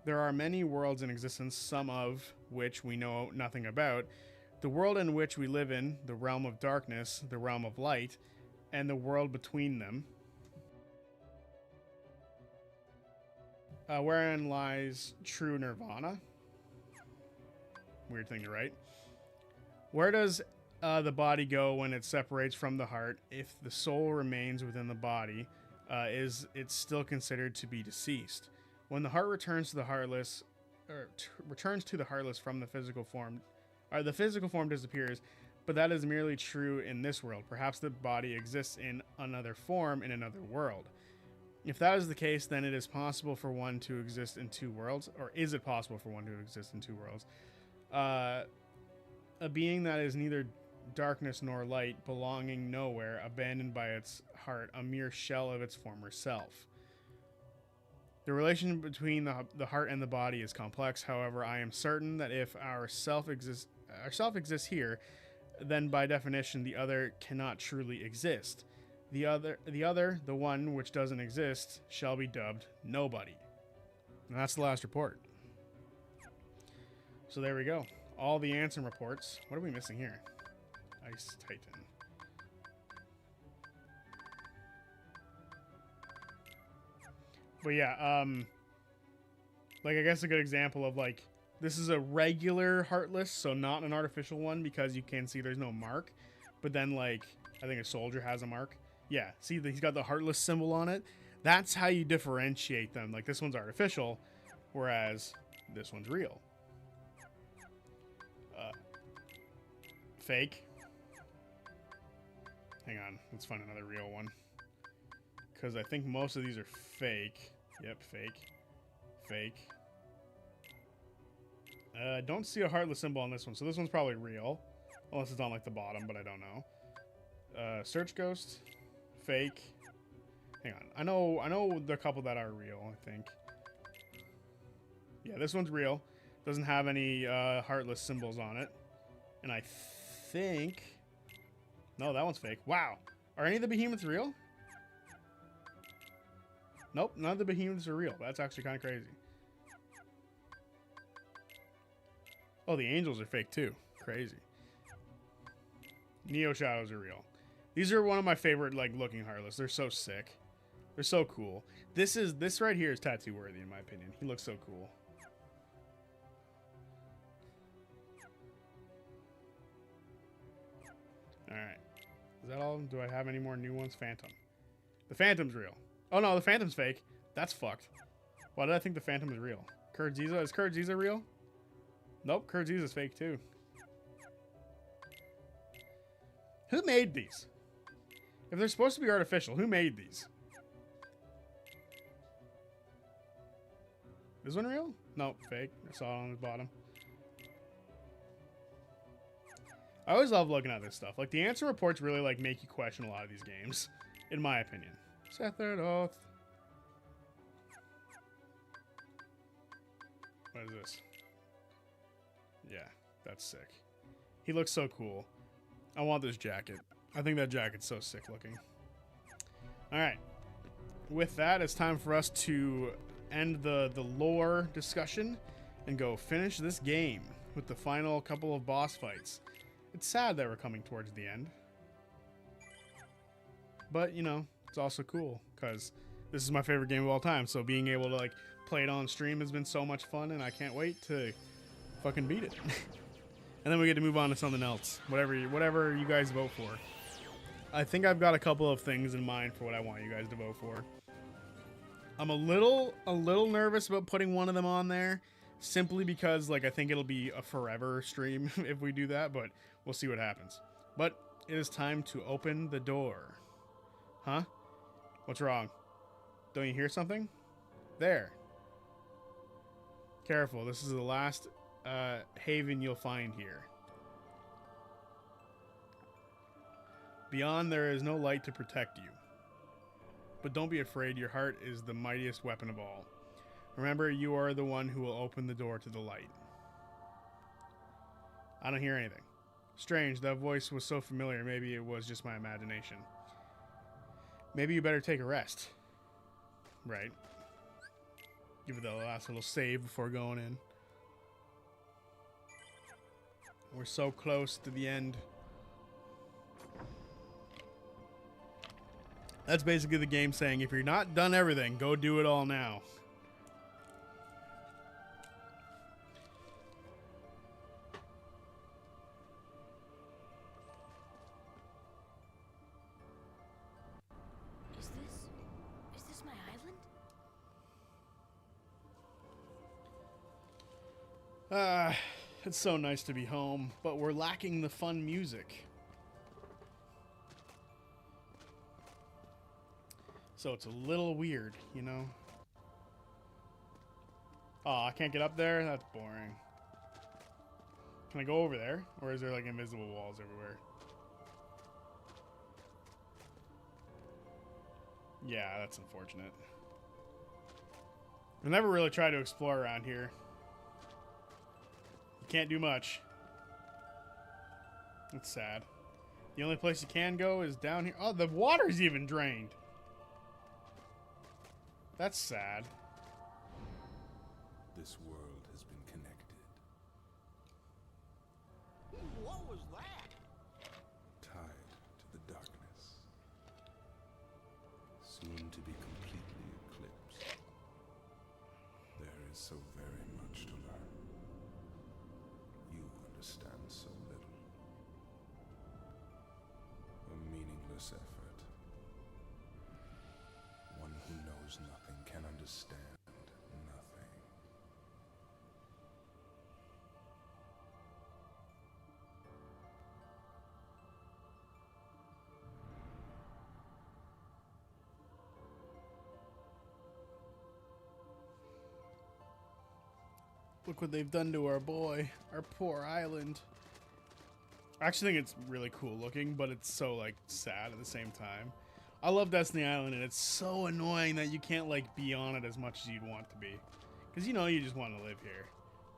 There are many worlds in existence, some of which we know nothing about. The world in which we live in, the realm of darkness, the realm of light, and the world between them, wherein lies true nirvana. Weird thing to write. Where does the body go when it separates from the heart? If the soul remains within the body, is it still considered to be deceased? When the heart returns to the heartless, from the physical form, the physical form disappears, but that is merely true in this world. Perhaps the body exists in another form in another world. If that is the case, then it is possible for one to exist in two worlds, or is it possible for one to exist in two worlds? A being that is neither darkness nor light, belonging nowhere, abandoned by its heart, a mere shell of its former self. The relation between the heart and the body is complex. However, I am certain that if our self exists here, then by definition the other cannot truly exist. The one which doesn't exist, shall be dubbed nobody. And that's the last report. So there we go. All the answer reports. What are we missing here? Ice Titan. But yeah, like I guess a good example of like, this is a regular heartless, so not an artificial one, because you can see there's no mark. But then like, I think a soldier has a mark. Yeah, see he's got the heartless symbol on it. That's how you differentiate them. Like this one's artificial, whereas this one's real. Fake. Hang on, let's find another real one. Because I think most of these are fake. Yep, fake. Fake. Don't see a heartless symbol on this one, so this one's probably real. Unless it's on like the bottom, but I don't know. Search Ghost. Fake. Hang on. I know the couple that are real, I think. Yeah, this one's real. Doesn't have any heartless symbols on it. And I think... No, that one's fake. Wow. Are any of the behemoths real? Nope, none of the behemoths are real. That's actually kind of crazy. Oh, the angels are fake too. Crazy. Neo Shadows are real. These are one of my favorite like looking heartless. They're so sick. They're so cool. This right here is tattoo worthy in my opinion. He looks so cool. Alright. Is that all? Do I have any more new ones? Phantom. The Phantom's real. Oh no, the Phantom's fake. That's fucked. Why did I think the Phantom is real? Kurdziza? Is Kurdziza real? Nope, Kurdziza's fake too. Who made these? If they're supposed to be artificial, who made these? This one real? Nope, fake. I saw it on the bottom. I always love looking at this stuff. Like, the answer reports really, like, make you question a lot of these games. In my opinion. Setherdoth. What is this? Yeah, that's sick. He looks so cool. I want this jacket. I think that jacket's so sick looking. Alright. With that, it's time for us to end the lore discussion and go finish this game with the final couple of boss fights. It's sad that we're coming towards the end. But, you know, it's also cool because this is my favorite game of all time. So being able to, like, play it on stream has been so much fun, and I can't wait to fucking beat it. And then we get to move on to something else. Whatever you guys vote for. I think I've got a couple of things in mind for what I want you guys to vote for. I'm a little nervous about putting one of them on there, simply because, like, I think it'll be a forever stream if we do that, but we'll see what happens. But it is time to open the door. Huh? What's wrong? Don't you hear something? There. Careful, this is the last haven you'll find here. Beyond, there is no light to protect you. But don't be afraid, your heart is the mightiest weapon of all. Remember, you are the one who will open the door to the light. I don't hear anything. Strange, that voice was so familiar, maybe it was just my imagination. Maybe you better take a rest. Right. Give it the last little save before going in. We're so close to the end. That's basically the game saying, if you're not done everything, go do it all now. Is this my island? It's so nice to be home, but we're lacking the fun music. So it's a little weird, you know? Oh, I can't get up there? That's boring. Can I go over there? Or is there like invisible walls everywhere? Yeah, that's unfortunate. I never really tried to explore around here. You can't do much. It's sad. The only place you can go is down here. Oh, the water's even drained. That's sad. This world has been connected. What was that? Tied to the darkness. Soon to be completely eclipsed. There is so very much to learn. You understand so little. A meaningless effort. One who knows nothing can understand nothing. Look what they've done to our boy. Our poor island. I actually think it's really cool looking, but it's so, like, sad at the same time. I love Destiny Island, and it's so annoying that you can't, like, be on it as much as you'd want to be. Because, you know, you just want to live here.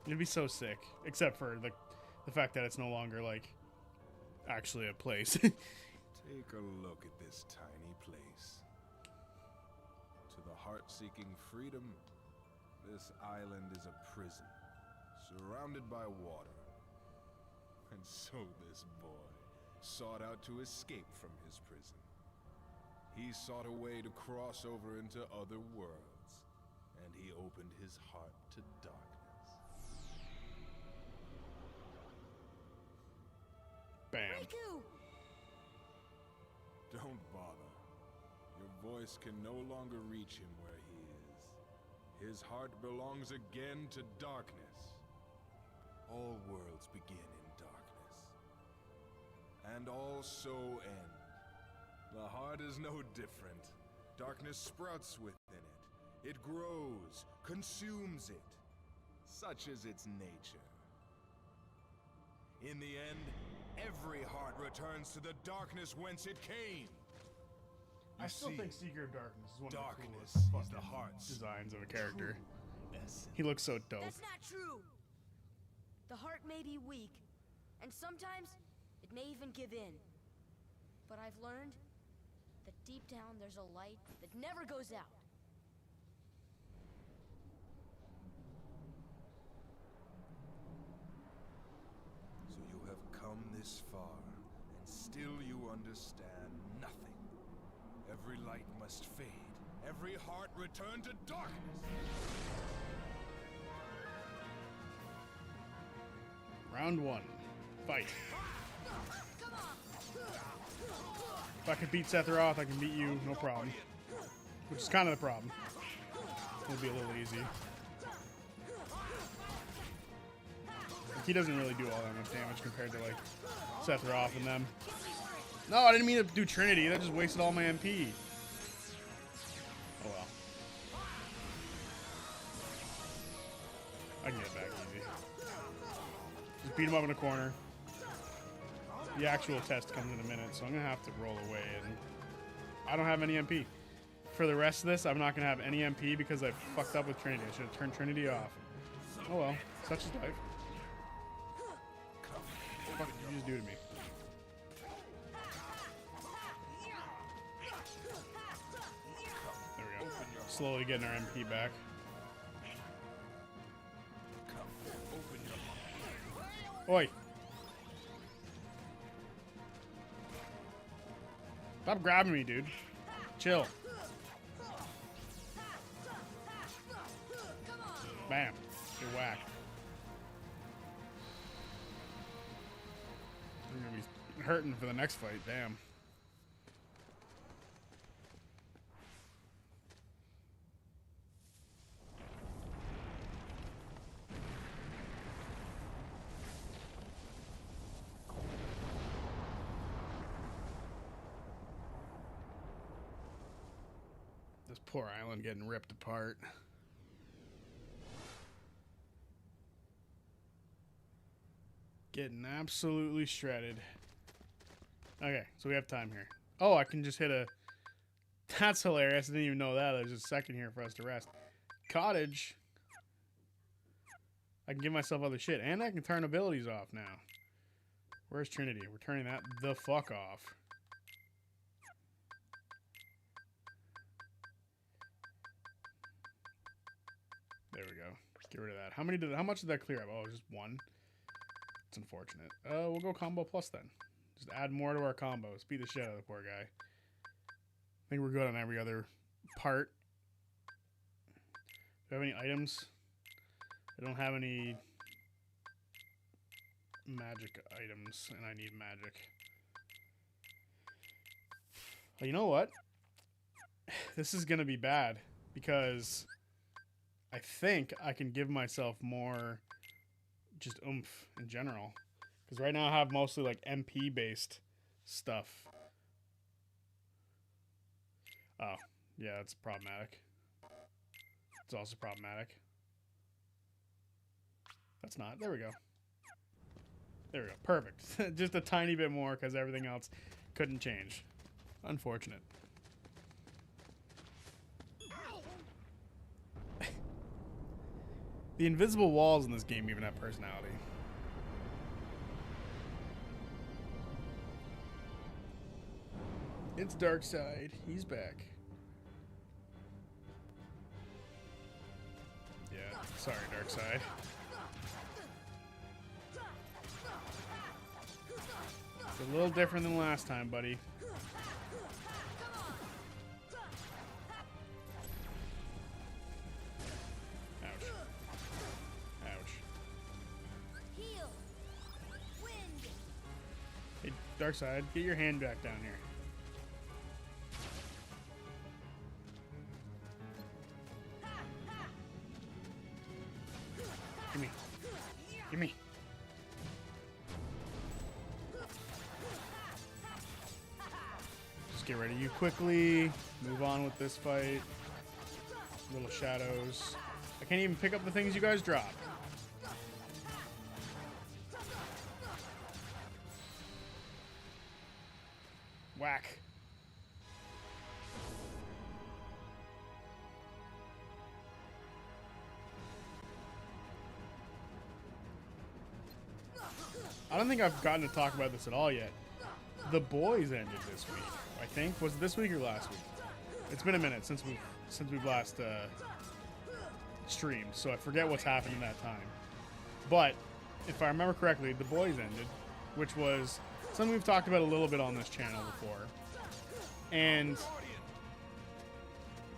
It'd be so sick. Except for the fact that it's no longer, like, actually a place. Take a look at this tiny place. To the heart-seeking freedom, this island is a prison, surrounded by water. And so this boy sought out to escape from his prison. He sought a way to cross over into other worlds, and he opened his heart to darkness. Bam. Riku! Don't bother. Your voice can no longer reach him where he is. His heart belongs again to darkness. All worlds begin in darkness, and all so end. The heart is no different. Darkness sprouts within it. It grows, consumes it. Such is its nature. In the end, every heart returns to the darkness whence it came. I You still see, think Seeker of Darkness is one darkness of the is coolest the fucking heart's designs of a character. essence. He looks so dope. That's not true! The heart may be weak, and sometimes it may even give in. But I've learned that deep down there's a light that never goes out. So you have come this far, and still you understand nothing. Every light must fade. Every heart return to darkness. Round one. Fight. If I can beat Sephiroth, I can beat you, no problem. Which is kind of the problem. It'll be a little easy. Like, he doesn't really do all that much damage compared to, like, Sephiroth and them. No, I didn't mean to do Trinity. That just wasted all my MP. Oh well. I can get it back easy. Just beat him up in a corner. The actual test comes in a minute, so I'm gonna have to roll away, and I don't have any MP. For the rest of this, I'm not gonna have any MP because I fucked up with Trinity. I should have turned Trinity off. Oh well, such is life. What the fuck did you just do to me? There we go. Slowly getting our MP back. Oi. Stop grabbing me, dude. Chill. Bam. Get whacked. I'm gonna be hurting for the next fight. Damn. This poor island getting ripped apart. Getting absolutely shredded. Okay, so we have time here. Oh, I can just hit a... That's hilarious. I didn't even know that. There's a second here for us to rest. Cottage. I can give myself other shit. And I can turn abilities off now. Where's Trinity? We're turning that the fuck off. There we go. Get rid of that. How much did that clear up? Oh, just one. It's unfortunate. We'll go combo plus then. Just add more to our combos. Beat the shit out of the poor guy. I think we're good on every other part. Do I have any items? I don't have any magic items, and I need magic. Well, you know what? This is gonna be bad because I think I can give myself more just oomph in general. Because right now I have mostly like MP based stuff. Oh, yeah, that's problematic. It's also problematic. That's not. There we go. There we go. Perfect. Just a tiny bit more because everything else couldn't change. Unfortunate. The invisible walls in this game even have personality. It's Darkseid. He's back. Yeah, sorry, Darkseid. It's a little different than last time, buddy. Darkseid, get your hand back down here. Gimme. Gimme. Just get rid of you quickly. Move on with this fight. Little shadows. I can't even pick up the things you guys drop. Whack. I don't think I've gotten to talk about this at all yet. The Boys ended this week, I think. Was it this week or last week? It's been a minute since we've last streamed, so I forget what's happened in that time. But if I remember correctly, The Boys ended, which was something we've talked about a little bit on this channel before. And what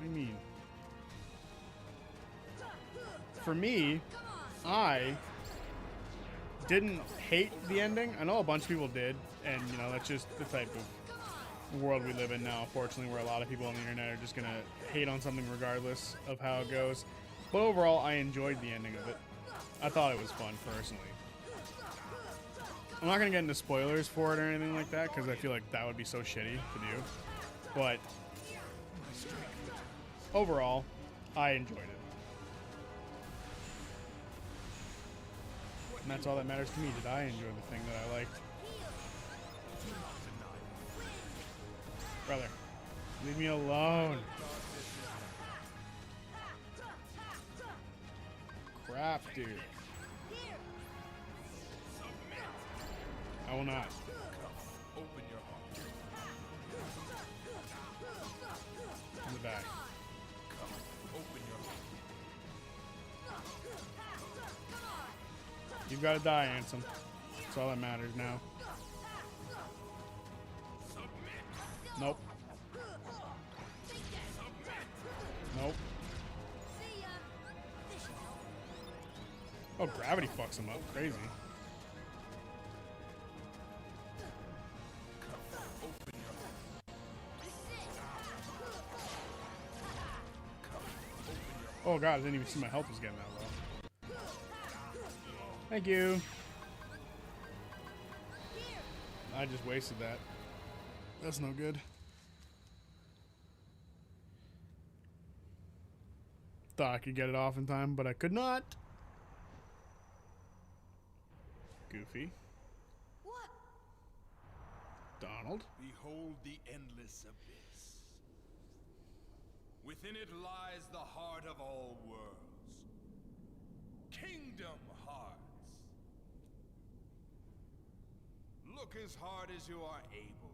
do you mean? For me, I didn't hate the ending. I know a bunch of people did, and you know, that's just the type of world we live in now, unfortunately, where a lot of people on the internet are just gonna hate on something regardless of how it goes. But overall, I enjoyed the ending of it. I thought it was fun, personally. I'm not going to get into spoilers for it or anything like that, because I feel like that would be so shitty to do. But overall, I enjoyed it. And that's all that matters to me. Did I enjoy the thing that I liked? Brother, leave me alone. Crap, dude. I will not. Open your heart. In the back. Open your heart. You've got to die, Ansem. That's all that matters now. Nope. Nope. Oh, gravity fucks him up. Crazy. Oh god, I didn't even see my health was getting that low. Thank you. I just wasted that. That's no good. Thought I could get it off in time, but I could not. Goofy. What? Donald. Behold the endless abyss. Within it lies the heart of all worlds. Kingdom Hearts. Look as hard as you are able.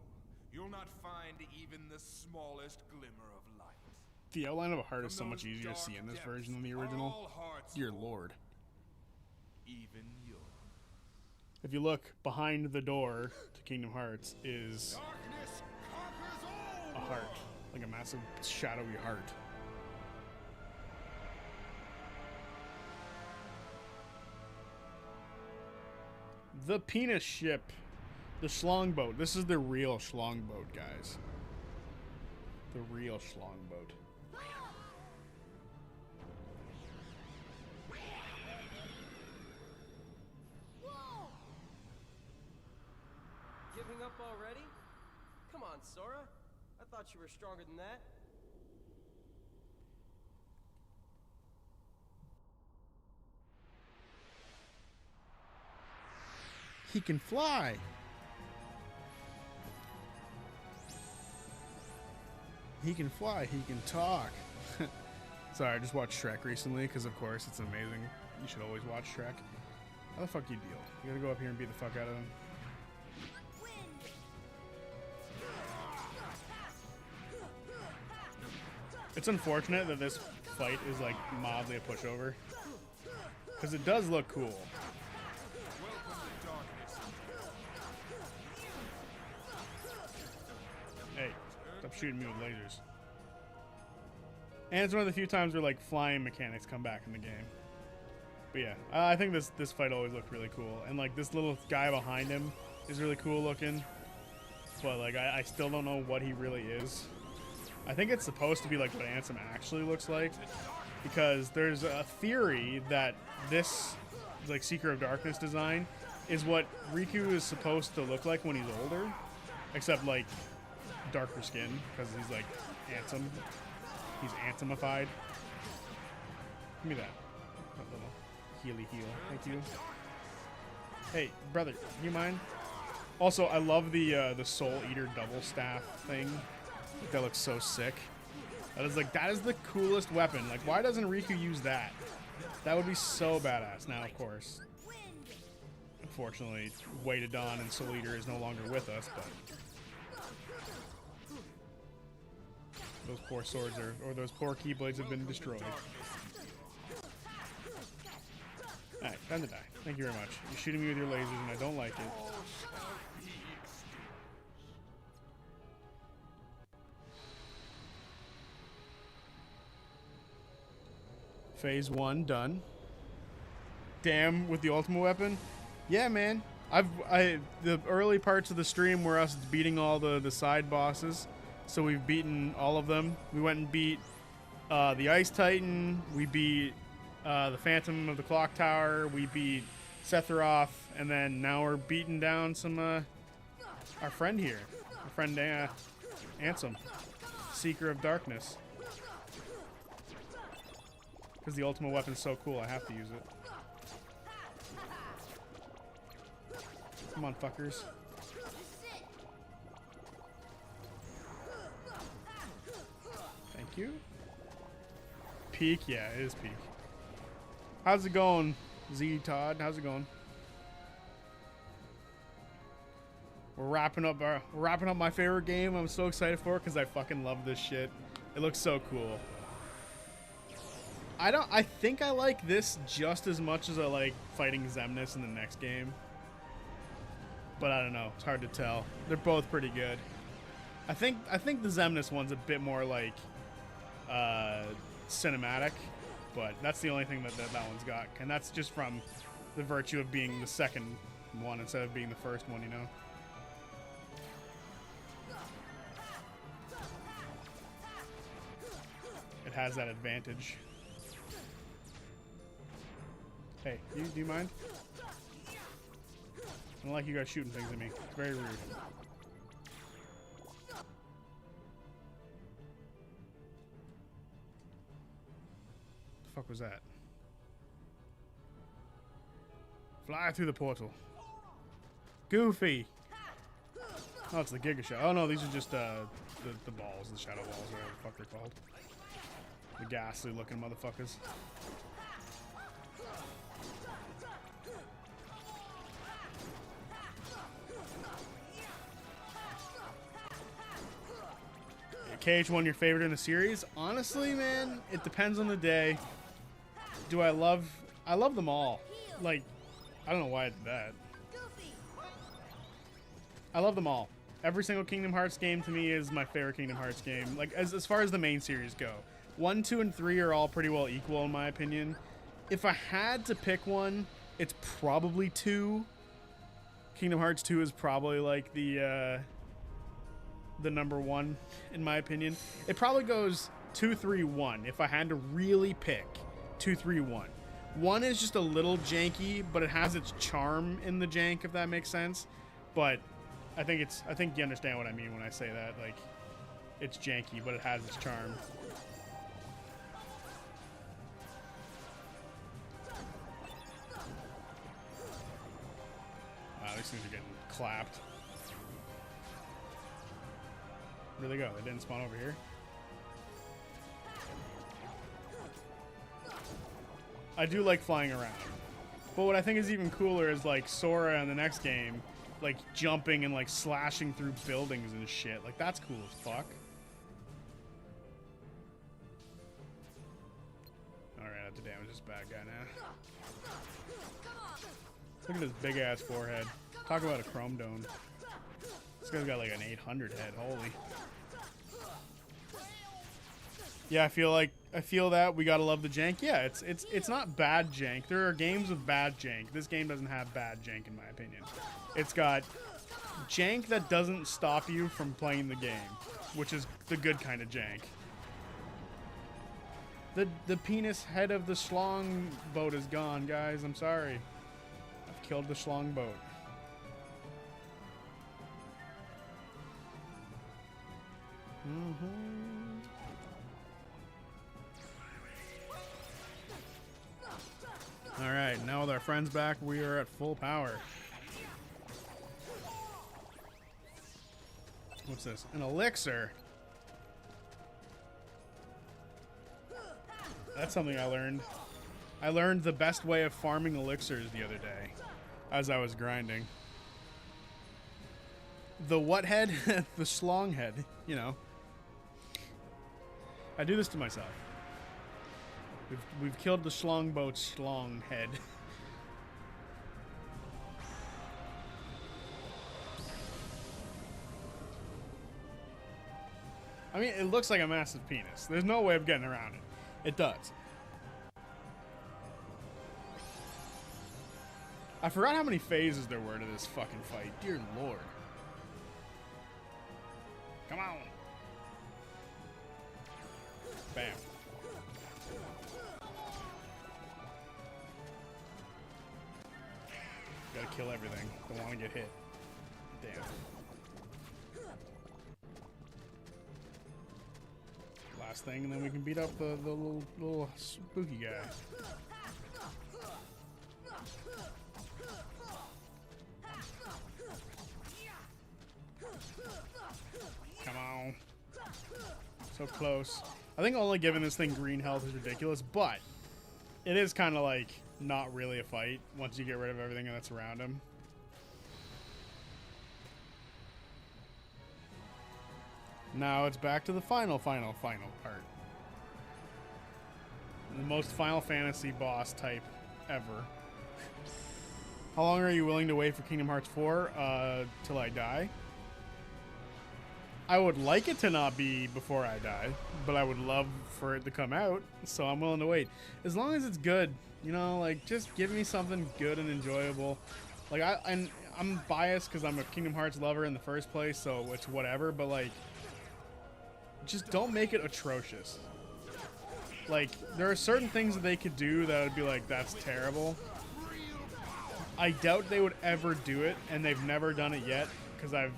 You'll not find even the smallest glimmer of light. The outline of a heart is so much easier to see in this version than the original. Dear Lord. Even yours. If you look behind the door to Kingdom Hearts is Darkness conquers all a heart. Like a massive shadowy heart. The penis ship. The schlong boat. This is the real schlong boat, guys. The real schlong boat. Whoa! Giving up already? Come on, Sora. I thought you were stronger than that. He can fly. He can fly. He can talk. Sorry, I just watched Shrek recently because, of course, it's amazing. You should always watch Shrek. How the fuck you deal? You gotta go up here and beat the fuck out of him. It's unfortunate that this fight is like mildly a pushover because it does look cool. Hey, stop shooting me with lasers. And it's one of the few times where like flying mechanics come back in the game. But yeah, I think this fight always looked really cool, and like this little guy behind him is really cool looking. But like I still don't know what he really is. I think it's supposed to be like what Ansem actually looks like, because there's a theory that this like Seeker of Darkness design is what Riku is supposed to look like when he's older, except like darker skin, because he's like Ansem. He's Ansemified. Give me that little healy heal. Thank you. Hey, brother, you mind? Also, I love the Soul Eater double staff thing. That looks so sick. That is the coolest weapon. Like, why doesn't Riku use that? That would be so badass. Now, of course, unfortunately, Way to Dawn and Soul Eater is no longer with us, but those poor swords or those poor keyblades have been destroyed. Alright, time to die. Thank you very much. You're shooting me with your lasers and I don't like it. Phase 1 done. Damn, with the ultimate weapon? Yeah, man. The early parts of the stream were us beating all the side bosses. So we've beaten all of them. We went and beat the Ice Titan. We beat the Phantom of the Clock Tower. We beat Sephiroth. And then now we're beating down some our friend here. Our friend Ansem. Seeker of Darkness. Because the ultimate weapon's so cool, I have to use it. Come on, fuckers. Thank you. Peak? Yeah, it is peak. How's it going, Z Todd? How's it going? We're wrapping up my favorite game. I'm so excited for it because I fucking love this shit. It looks so cool. I think I like this just as much as I like fighting Xemnas in the next game. but I don't know. It's hard to tell. They're both pretty good. I think the Xemnas one's a bit more like cinematic, but that's the only thing that one's got, and that's just from the virtue of being the second one instead of being the first one, you know. It has that advantage. Hey, do you mind? I don't like you guys shooting things at me. It's very rude. The fuck was that? Fly through the portal. Goofy! Oh, it's the Giga Shot. Oh no, these are just the balls, the shadow balls, whatever the fuck they're called. The ghastly looking motherfuckers. KH1 your favorite in the series? Honestly, man, it depends on the day. Do I love them all. Like, I don't know why I did that. I love them all. Every single Kingdom Hearts game to me is my favorite Kingdom Hearts game. Like, as far as the main series go. 1, 2, and 3 are all pretty well equal in my opinion. If I had to pick one, it's probably 2. Kingdom Hearts 2 is probably like the number 1 in my opinion. It probably goes 2, 3, 1 if I had to really pick. 2, 3, 1. 1 is just a little janky, but it has its charm in the jank, if that makes sense. But I think you understand what I mean when I say that. Like, it's janky, but it has its charm. Wow, these things are getting clapped. Where'd they go? They didn't spawn over here? I do like flying around. But what I think is even cooler is like Sora in the next game, like jumping and like slashing through buildings and shit. Like, that's cool as fuck. Alright, I have to damage this bad guy now. Look at his big ass forehead. Talk about a chrome dome. This guy's got like an 800 head. Holy. Yeah, I feel that we gotta love the jank. Yeah, it's not bad jank. There are games with bad jank. This game doesn't have bad jank in my opinion. It's got jank that doesn't stop you from playing the game, which is the good kind of jank. The penis head of the schlong boat is gone, guys. I'm sorry. I've killed the schlong boat. Alright, now with our friends back, we are at full power. What's this? An elixir. That's something I learned. I learned the best way of farming elixirs the other day as I was grinding. The what head? The schlong head, you know. I do this to myself. We've killed the schlong boat's schlong head. I mean, it looks like a massive penis. There's no way of getting around it. It does. I forgot how many phases there were to this fucking fight. Dear Lord. Come on. Bam. Gotta kill everything. Don't want to get hit. Damn. Last thing, and then we can beat up the little spooky guy. Come on. So close. I think only giving this thing green health is ridiculous, but it is kind of like not really a fight once you get rid of everything that's around him. Now it's back to the final part. The most Final Fantasy boss type ever. How long are you willing to wait for Kingdom Hearts 4? Till I die. I would like it to not be before I die, but I would love for it to come out, so I'm willing to wait. As long as it's good, you know, like, just give me something good and enjoyable. Like, I'm biased because I'm a Kingdom Hearts lover in the first place, so it's whatever, but, like, just don't make it atrocious. Like, there are certain things that they could do that would be like, that's terrible. I doubt they would ever do it, and they've never done it yet, because I've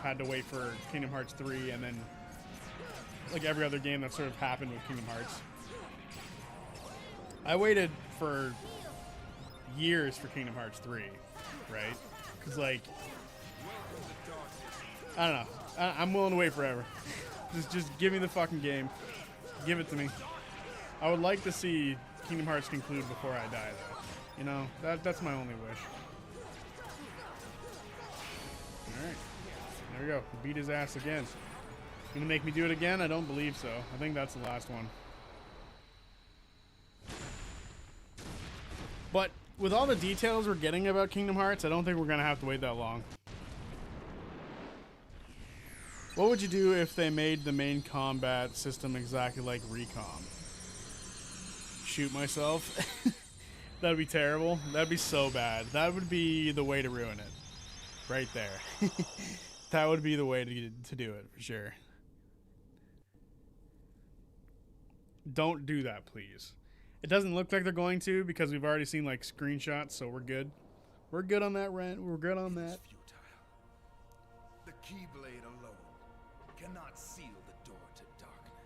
had to wait for Kingdom Hearts 3, and then, like, every other game that sort of happened with Kingdom Hearts. I waited for years for Kingdom Hearts 3, right? Because, like, I don't know. I'm willing to wait forever. Just give me the fucking game. Give it to me. I would like to see Kingdom Hearts conclude before I die, though. You know, that's my only wish. Alright. There we go. Beat his ass again. Gonna make me do it again? I don't believe so. I think that's the last one. But with all the details we're getting about Kingdom Hearts, I don't think we're gonna have to wait that long. What would you do if they made the main combat system exactly like Recom? Shoot myself? That'd be terrible. That'd be so bad. That would be the way to ruin it. Right there. That would be the way to do it, for sure. Don't do that, please. It doesn't look like they're going to, because we've already seen, like, screenshots, so we're good. We're good on that, Rent. We're good on that. It's futile. The Keyblade alone cannot seal the door to darkness.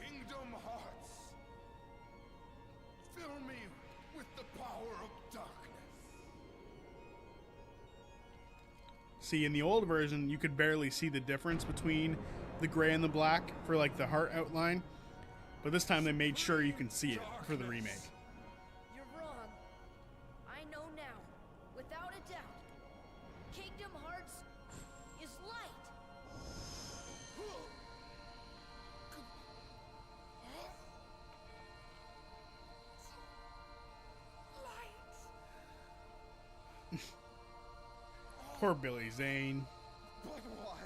Kingdom Hearts, fill me with the power of darkness. See, in the old version, you could barely see the difference between the gray and the black for, like, the heart outline. But this time they made sure you can see it for the remake. You're wrong. I know now, without a doubt. Kingdom Hearts is light. Poor Billy Zane. But why?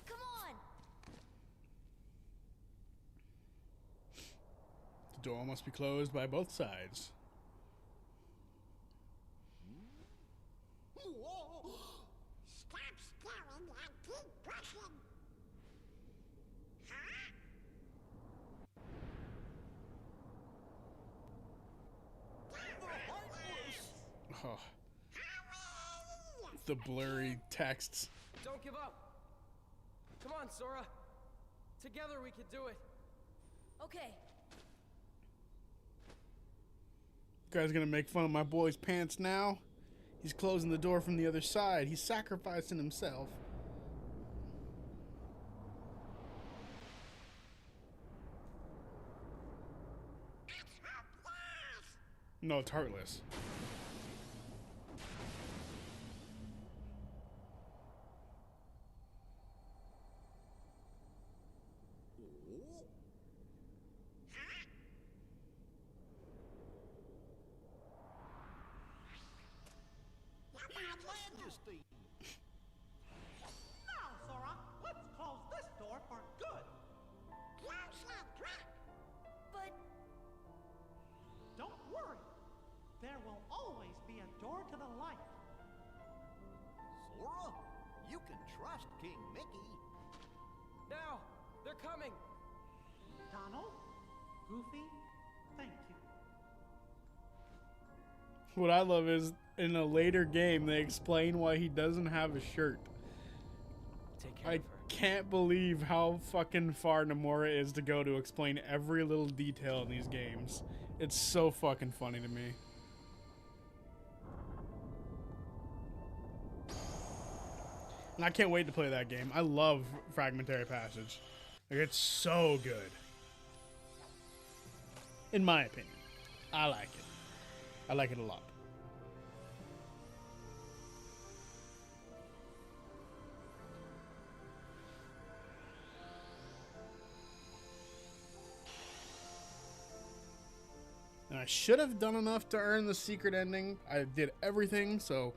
Come on. The door must be closed by both sides. Stop staring and keep brushing. Huh? Oh, the blurry texts. Don't give up. Come on, Sora. Together we can do it. Okay. You guys gonna make fun of my boy's pants now? He's closing the door from the other side. He's sacrificing himself. No, it's Heartless. Majesty. Now, Sora, let's close this door for good. Close that trap. But Don't worry. There will always be a door to the light. Sora, you can trust King Mickey. Now, they're coming. Donald, Goofy, thank you. What I love is in a later game they explain why he doesn't have a shirt. Take care I of her. can't believe how fucking far Nomura is to go to explain every little detail in these games. It's so fucking funny to me. And I can't wait to play that game. I love Fragmentary Passage. Like, it's so good. In my opinion. I like it. I like it a lot. I should have done enough to earn the secret ending. I did everything, so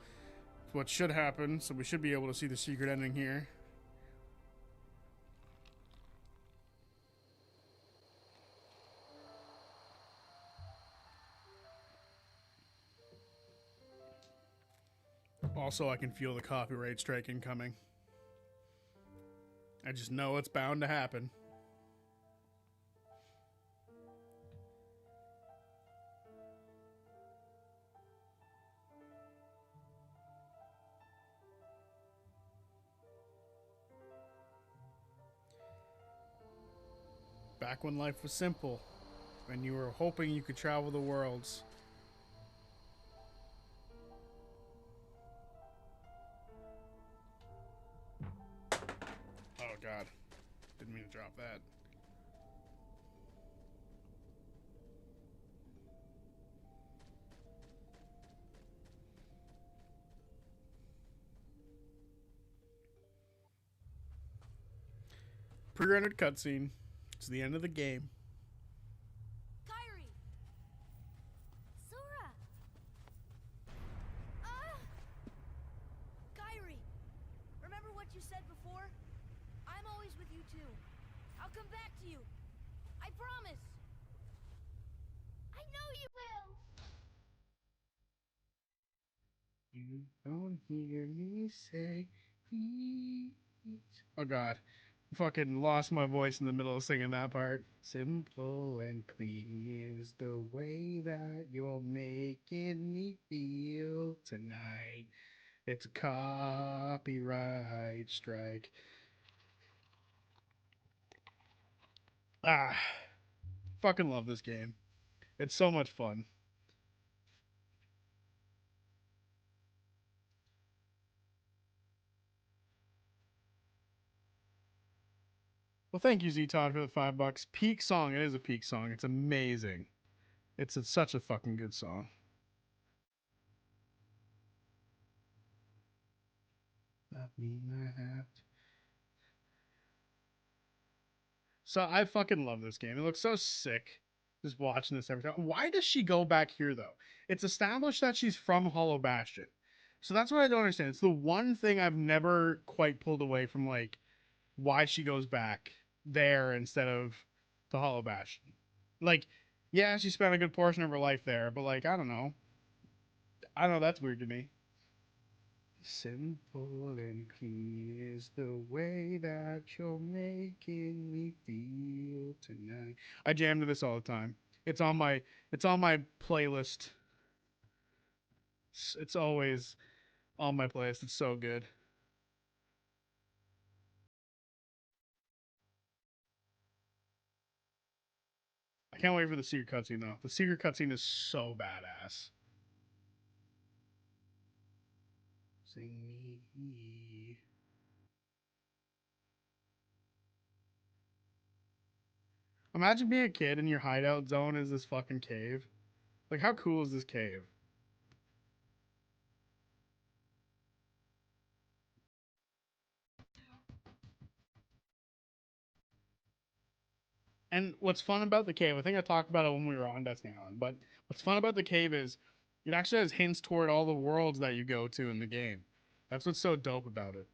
it's what should happen. So we should be able to see the secret ending here. Also, I can feel the copyright strike incoming. I just know it's bound to happen. Back when life was simple, when you were hoping you could travel the worlds. Oh god, didn't mean to drop that. Pre-rendered cutscene. It's the end of the game. Kyrie! Sora! Kyrie! Remember what you said before? I'm always with you too. I'll come back to you. I promise. I know you will. You don't hear me say please. Oh god. Fucking lost my voice in the middle of singing that part. Simple and clean is the way that you're making me feel tonight. It's a copyright strike. Ah, fucking love this game. It's so much fun. Well, thank you, Z-Todd, for the $5. Peak song. It is a peak song. It's amazing. Such a fucking good song. That mean I have to. So I fucking love this game. It looks so sick just watching this every time. Why does she go back here though? It's established that she's from Hollow Bastion. So that's what I don't understand. It's the one thing I've never quite pulled away from, like, why she goes back there instead of the Hollow Bastion. Like, yeah, she spent a good portion of her life there, but like, I don't know. I don't know, that's weird to me. Simple and clean is the way that you're making me feel tonight. I jam to this all the time. It's on my playlist. It's always on my playlist. It's so good. I can't wait for the secret cutscene though. The secret cutscene is so badass. Sing me. Imagine being a kid and your hideout zone is this fucking cave. Like, how cool is this cave? And what's fun about the cave, I think I talked about it when we were on Destiny Island, but what's fun about the cave is it actually has hints toward all the worlds that you go to in the game. That's what's so dope about it.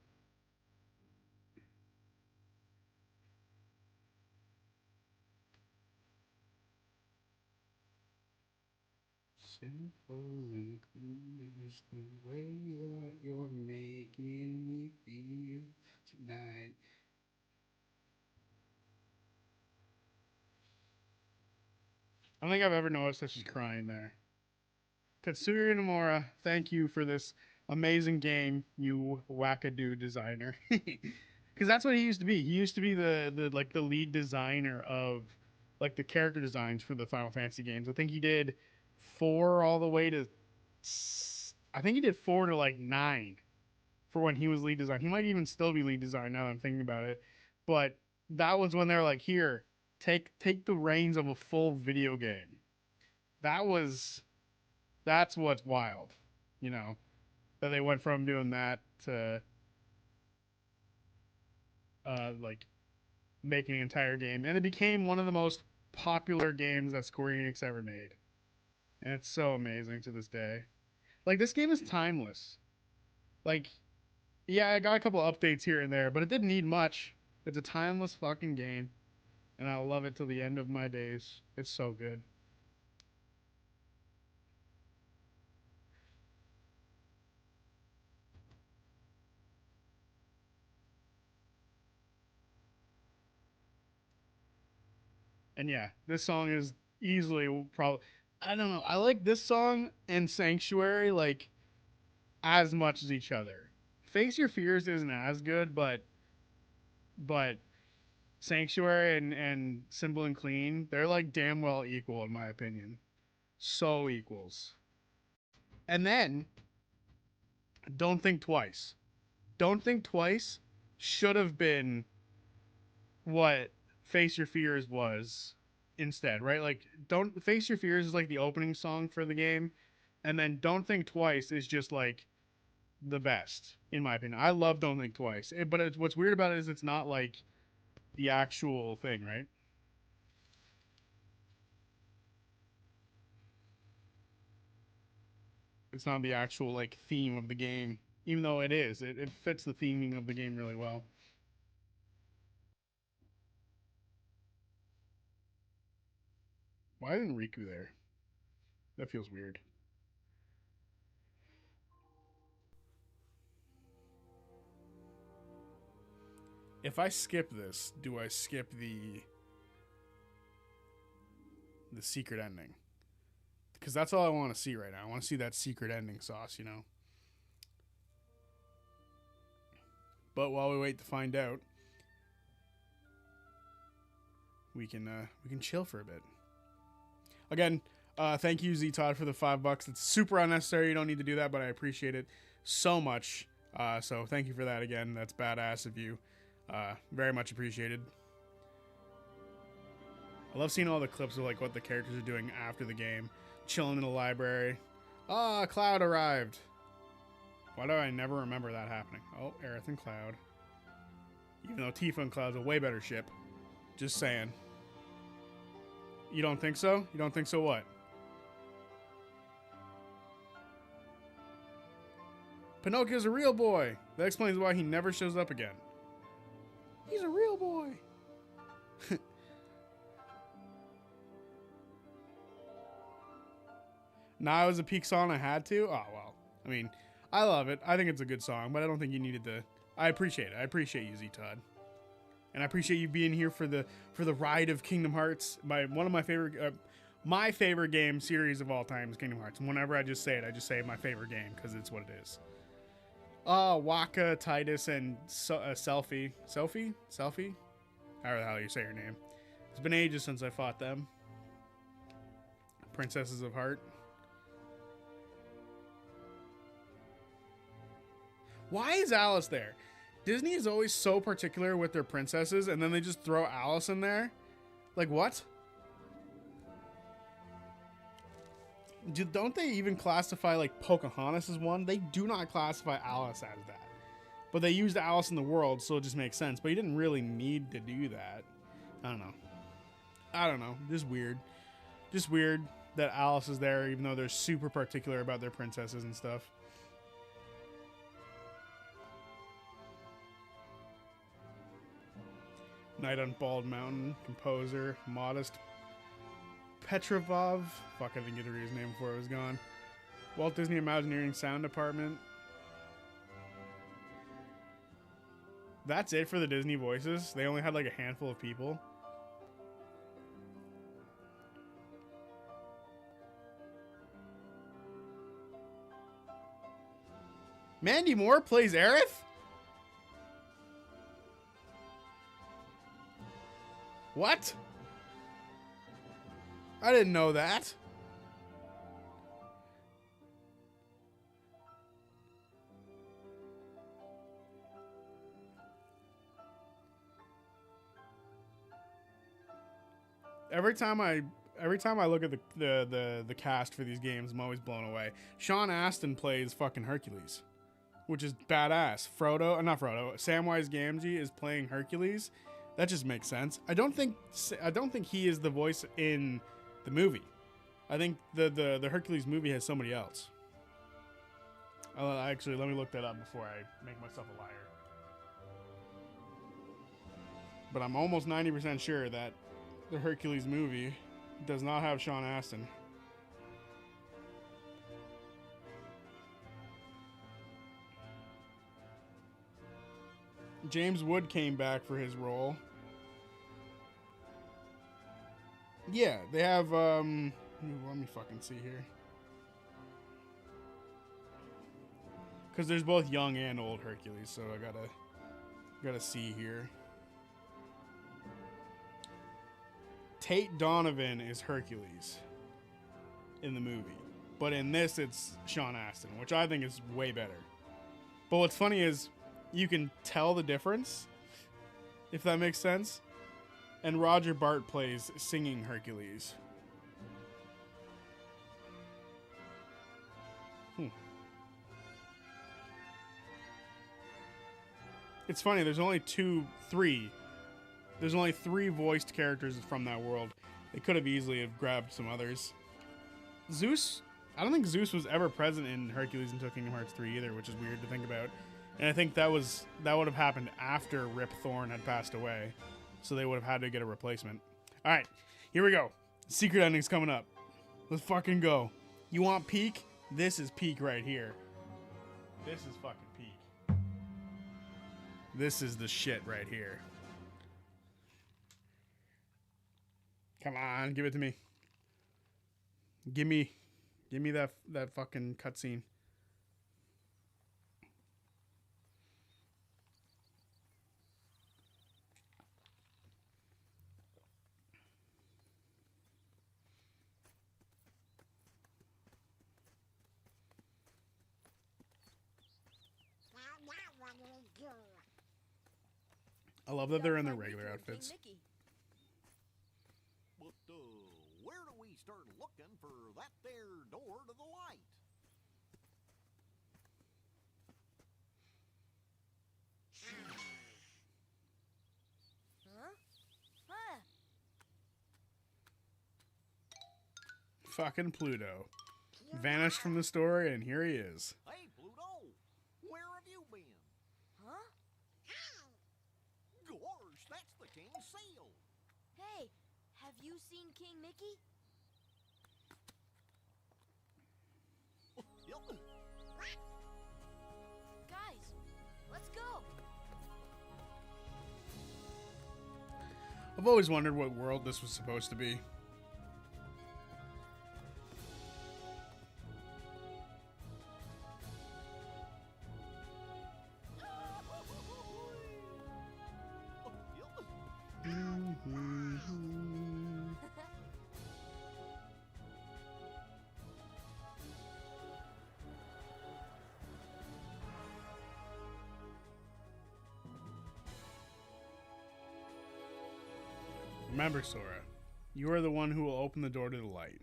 Simple and clean is the way that you're making me feel tonight. I don't think I've ever noticed that she's crying there. Tetsuya Nomura, thank you for this amazing game, you wackadoo designer. Because that's what he used to be. He used to be the lead designer of like the character designs for the Final Fantasy games. I think he did 4 all the way to I think he did 4 to like 9 for when he was lead design. He might even still be lead design now that I'm thinking about it. But that was when they're like, here, take the reins of a full video game. That was that's what's wild, you know, that they went from doing that to like making an entire game, and it became one of the most popular games that Square Enix ever made. And it's so amazing to this day. Like, this game is timeless. Like, yeah, I got a couple updates here and there, but it didn't need much. It's a timeless fucking game, and I'll love it till the end of my days. It's so good. And yeah, this song is easily probably, I don't know. I like this song and Sanctuary like as much as each other. Face Your Fears isn't as good, but Sanctuary and Simple and Clean, they're like damn well equal in my opinion. So equals. And then Don't Think Twice. Don't Think Twice should have been what Face Your Fears was instead, right? Like, Don't Face Your Fears is like the opening song for the game, and then Don't Think Twice is just like the best in my opinion. I love Don't Think Twice, but what's weird about it is it's not like the actual thing, right? It's not the actual like theme of the game, even though it is. It fits the theming of the game really well. Why isn't Riku there? That feels weird. If I skip this, do I skip the secret ending? Because that's all I want to see right now. I want to see that secret ending sauce, you know. But while we wait to find out, we can chill for a bit. Again, thank you, Z Todd, for the $5. It's super unnecessary. You don't need to do that, but I appreciate it so much. So thank you for that again. That's badass of you. Very much appreciated. I love seeing all the clips of like what the characters are doing after the game, chilling in the library. Ah, Cloud arrived. Why do I never remember that happening? Oh, Aerith and Cloud. Even though Tifa and Cloud's a way better ship. Just saying. You don't think so? You don't think so what? Pinocchio's a real boy. That explains why he never shows up again. He's a real boy. Now it was a peak song I had to? Oh, well. I mean, I love it. I think it's a good song, but I don't think you needed to. I appreciate it. I appreciate you, Z Todd. And I appreciate you being here for the ride of Kingdom Hearts. One of my favorite game series of all time is Kingdom Hearts. And whenever I just say it, I just say my favorite game because it's what it is. Waka, Titus, and Selfie. However the hell you say your name. It's been ages since I fought them. Princesses of Heart. Why is Alice there? Disney is always so particular with their princesses, and then they just throw Alice in there. Like, what? Don't they even classify, like, Pocahontas as one? They do not classify Alice as that. But they used Alice in the World, so it just makes sense. But you didn't really need to do that. I don't know. Just weird. Just weird that Alice is there, even though they're super particular about their princesses and stuff. Night on Bald Mountain, composer, Modest Petrovov. Fuck, I didn't get to read his name before it was gone. Walt Disney Imagineering Sound Department. That's it for the Disney voices. They only had like a handful of people. Mandy Moore plays Aerith? What? I didn't know that. Every time I look at the cast for these games, I'm always blown away. Sean Astin plays fucking Hercules, which is badass. Samwise Gamgee is playing Hercules. That just makes sense. I don't think he is the voice in the movie. I think the Hercules movie has somebody else. Actually, let me look that up before I make myself a liar. But I'm almost 90% sure that the Hercules movie does not have Sean Astin. James Wood came back for his role. Yeah, they have, let me fucking see here. Because there's both young and old Hercules, so I gotta see here. Tate Donovan is Hercules in the movie. But in this, it's Sean Astin, which I think is way better. But what's funny is you can tell the difference, if that makes sense. And Roger Bart plays singing Hercules. It's funny, there's only three voiced characters from that world. They could have easily have grabbed some others. Zeus, I don't think Zeus was ever present in Hercules until Kingdom Hearts 3 either, which is weird to think about. And I think that would have happened after Rip Thorne had passed away. So they would have had to get a replacement. Alright, here we go. Secret ending's coming up. Let's fucking go. You want peak? This is peak right here. This is fucking peak. This is the shit right here. Come on, give it to me. Give me that fucking cutscene. I love that they're in their regular outfits. Mickey. But, where do we start looking for that there door to the light? Huh? Huh? Fucking Pluto. Vanished from the story, and here he is. Hey, Pluto, where have you been? Huh? Gosh, that's the king's seal. Hey, have you seen King Mickey? Guys, let's go. I've always wondered what world this was supposed to be. Remember, Sora, you are the one who will open the door to the light.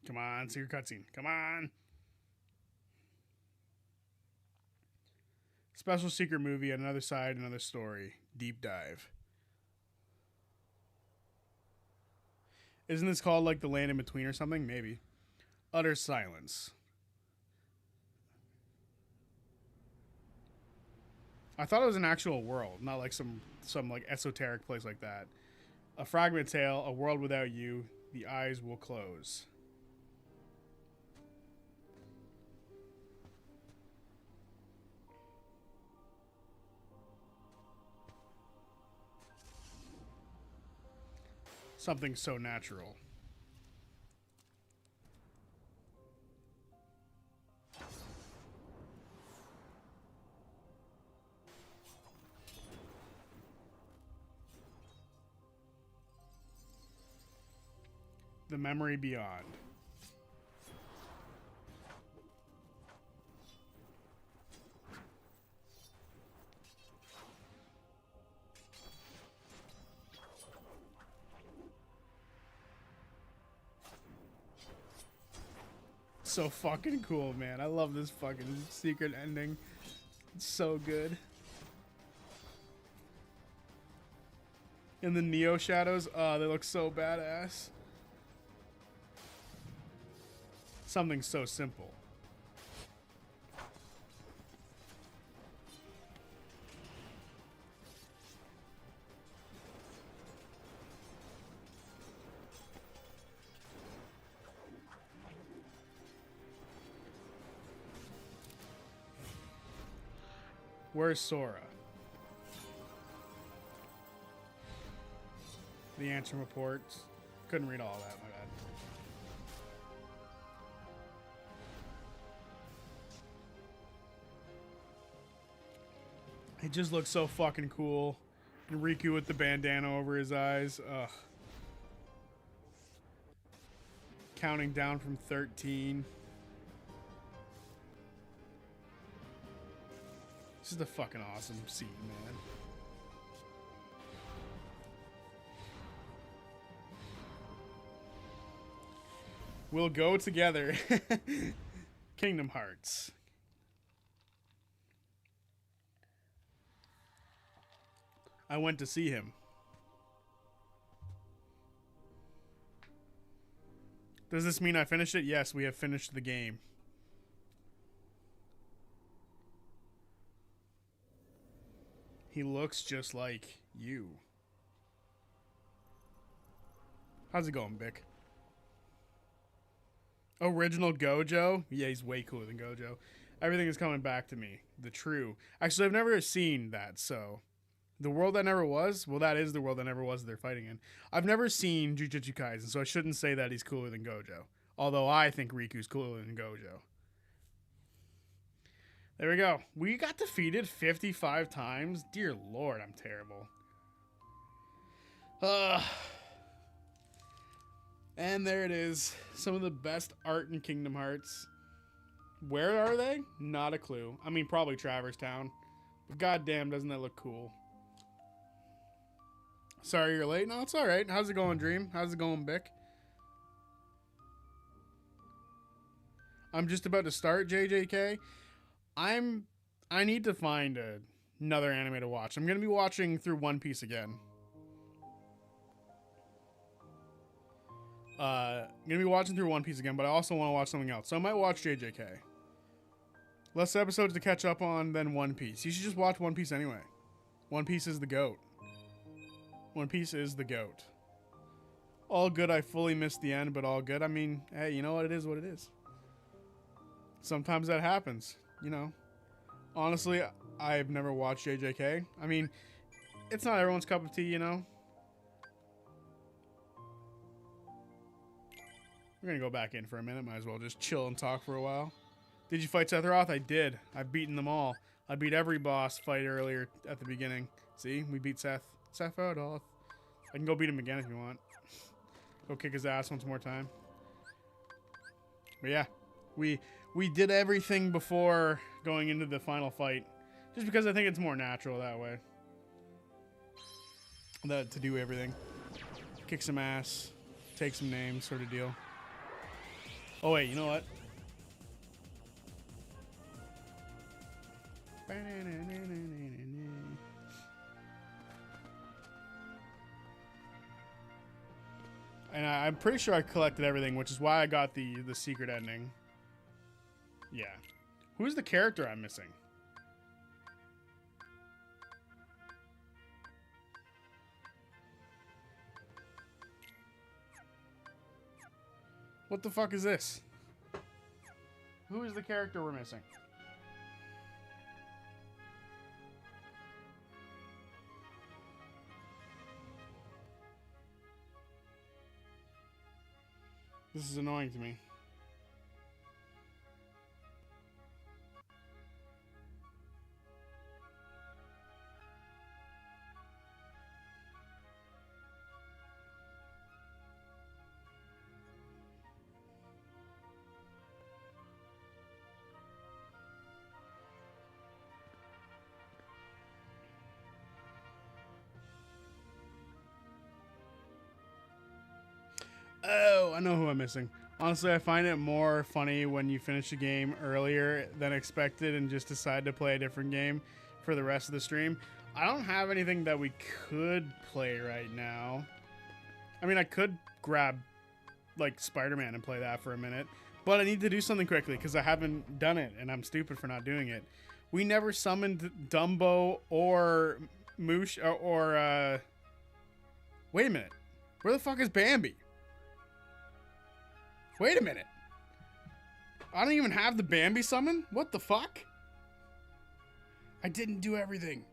Come on, see your cutscene. Come on. Special secret movie, Another Side, Another Story. Deep dive. Isn't this called like The Land in Between or something? Maybe. Utter silence. I thought it was an actual world, not like some like esoteric place like that. A fragment tale, a world without you, the eyes will close. Something so natural. The Memory Beyond. So fucking cool, man. I love this fucking secret ending. It's so good. And the Neo shadows, they look so badass. Something so simple. Where's Sora? The answer reports. Couldn't read all that, my bad. It just looks so fucking cool. And Riku with the bandana over his eyes. Ugh. Counting down from 13. This is the fucking awesome scene, man. We'll go together. Kingdom Hearts. I went to see him. Does this mean I finished it? Yes, we have finished the game. He looks just like you. How's it going, Bick? Original Gojo? Yeah, he's way cooler than Gojo. Everything is coming back to me. The true. Actually, I've never seen that, so... The World That Never Was? Well, that is the world that never was they're fighting in. I've never seen Jujutsu Kaisen, so I shouldn't say that he's cooler than Gojo. Although I think Riku's cooler than Gojo. There we go. We got defeated 55 times. Dear Lord, I'm terrible. And there it is. Some of the best art in Kingdom Hearts. Where are they? Not a clue. I mean, probably Traverse Town. But goddamn, doesn't that look cool? Sorry you're late. No, it's alright. How's it going, Dream? How's it going, Bick? I'm just about to start JJK. I need to find another anime to watch. I'm going to be watching through One Piece again. I'm going to be watching through One Piece again, but I also want to watch something else. So I might watch JJK. Less episodes to catch up on than One Piece. You should just watch One Piece anyway. One Piece is the GOAT. One Piece is the GOAT. All good, I fully missed the end, but all good. I mean, hey, you know what? It is what it is. Sometimes that happens, you know. Honestly, I've never watched JJK. I mean, it's not everyone's cup of tea, you know. We're going to go back in for a minute. Might as well just chill and talk for a while. Did you fight Sephiroth? I did. I've beaten them all. I beat every boss fight earlier at the beginning. See? We beat Sephiroth. I can go beat him again if you want. Go kick his ass once more time. But yeah. We did everything before going into the final fight. Just because I think it's more natural that way. To do everything. Kick some ass. Take some names sort of deal. Oh wait, you know what? And I'm pretty sure I collected everything, which is why I got the secret ending. Yeah. Who's the character I'm missing? What the fuck is this? Who is the character we're missing? This is annoying to me. Oh, I know who I'm missing. Honestly, I find it more funny when you finish a game earlier than expected and just decide to play a different game for the rest of the stream. I don't have anything that we could play right now. I mean, I could grab, like, Spider-Man and play that for a minute. But I need to do something quickly because I haven't done it, and I'm stupid for not doing it. We never summoned Dumbo or Moosh or wait a minute. Where the fuck is Bambi? Wait a minute. I don't even have the Bambi summon? What the fuck? I didn't do everything.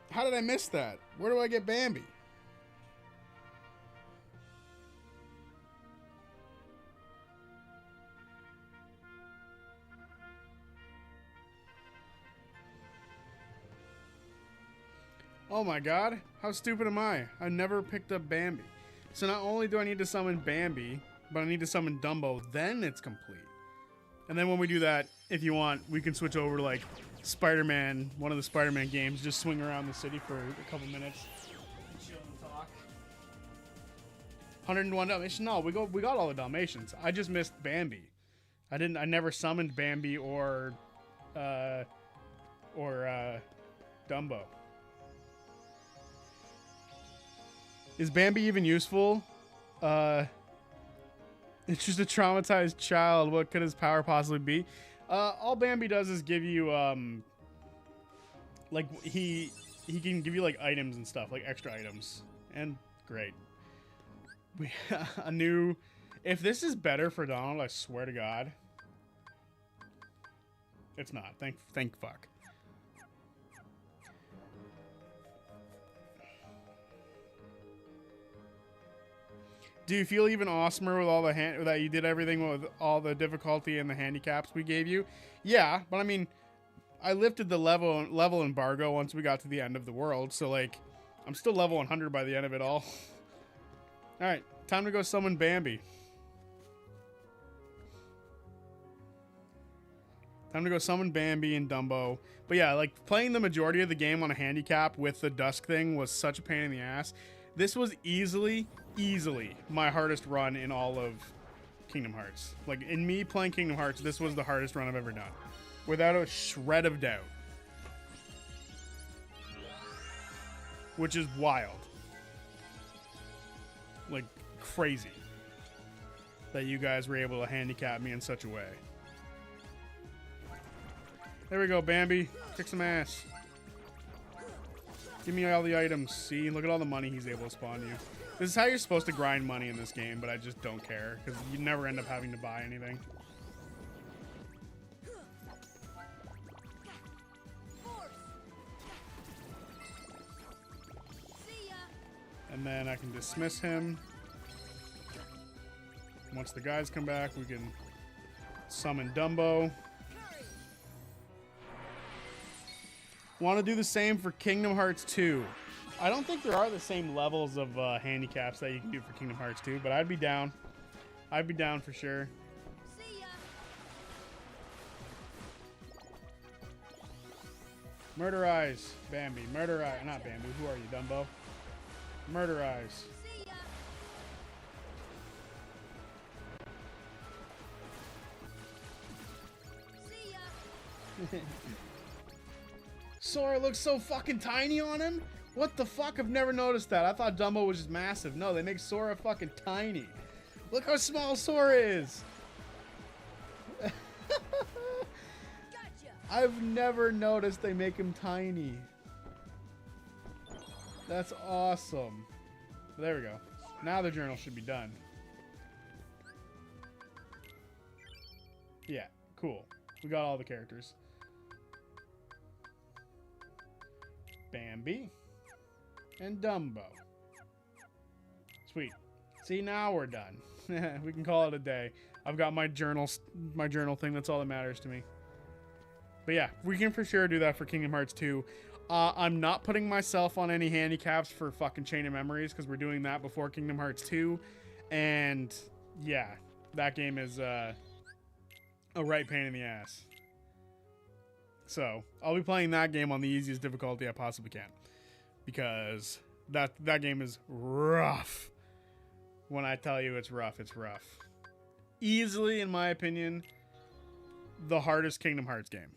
How did I miss that? Where do I get Bambi? Oh my god, how stupid am I? I never picked up Bambi. So not only do I need to summon Bambi, but I need to summon Dumbo, then it's complete. And then when we do that, if you want, we can switch over to like Spider-Man, one of the Spider-Man games, just swing around the city for a couple minutes. Chill and talk. 101 Dalmatians? No, we got all the Dalmatians. I just missed Bambi. I never summoned Bambi or Dumbo. Is Bambi even useful? It's just a traumatized child. What could his power possibly be? All Bambi does is give you, like, he can give you, like, items and stuff, like extra items. And great. We a new... If this is better for Donald, I swear to God. It's not. Thank fuck. Do you feel even awesomer with all the that you did everything with all the difficulty and the handicaps we gave you? Yeah, but I mean, I lifted the level embargo once we got to the end of the world, so like, I'm still level 100 by the end of it all. All right, time to go summon Bambi. Time to go summon Bambi and Dumbo. But yeah, like playing the majority of the game on a handicap with the dusk thing was such a pain in the ass. This was easily my hardest run in all of Kingdom Hearts. Like, in me playing Kingdom Hearts, this was the hardest run I've ever done. Without a shred of doubt. Which is wild. Like, crazy. That you guys were able to handicap me in such a way. There we go, Bambi. Kick some ass. Give me all the items. See? Look at all the money he's able to spawn you. This is how you're supposed to grind money in this game, but I just don't care, because you never end up having to buy anything. And then I can dismiss him. Once the guys come back, we can summon Dumbo. Want to do the same for Kingdom Hearts 2. I don't think there are the same levels of handicaps that you can do for Kingdom Hearts 2, but I'd be down. I'd be down for sure. Murder Eyes, Bambi. Murder Eyes, not Bambi. Who are you, Dumbo? Murder Eyes. Sora looks so fucking tiny on him. What the fuck? I've never noticed that. I thought Dumbo was just massive. No, they make Sora fucking tiny. Look how small Sora is. I've never noticed they make him tiny. That's awesome. There we go. Now the journal should be done. Yeah, cool. We got all the characters. Bambi and Dumbo. Sweet. See, now we're done. We can call it a day. I've got my journal thing. That's all that matters to me. But yeah, we can for sure do that for Kingdom Hearts 2. I'm not putting myself on any handicaps for fucking Chain of Memories because we're doing that before Kingdom Hearts 2. And yeah, that game is a right pain in the ass. So I'll be playing that game on the easiest difficulty I possibly can. Because That game is rough. When I tell you it's rough, it's rough. Easily, in my opinion, the hardest Kingdom Hearts game.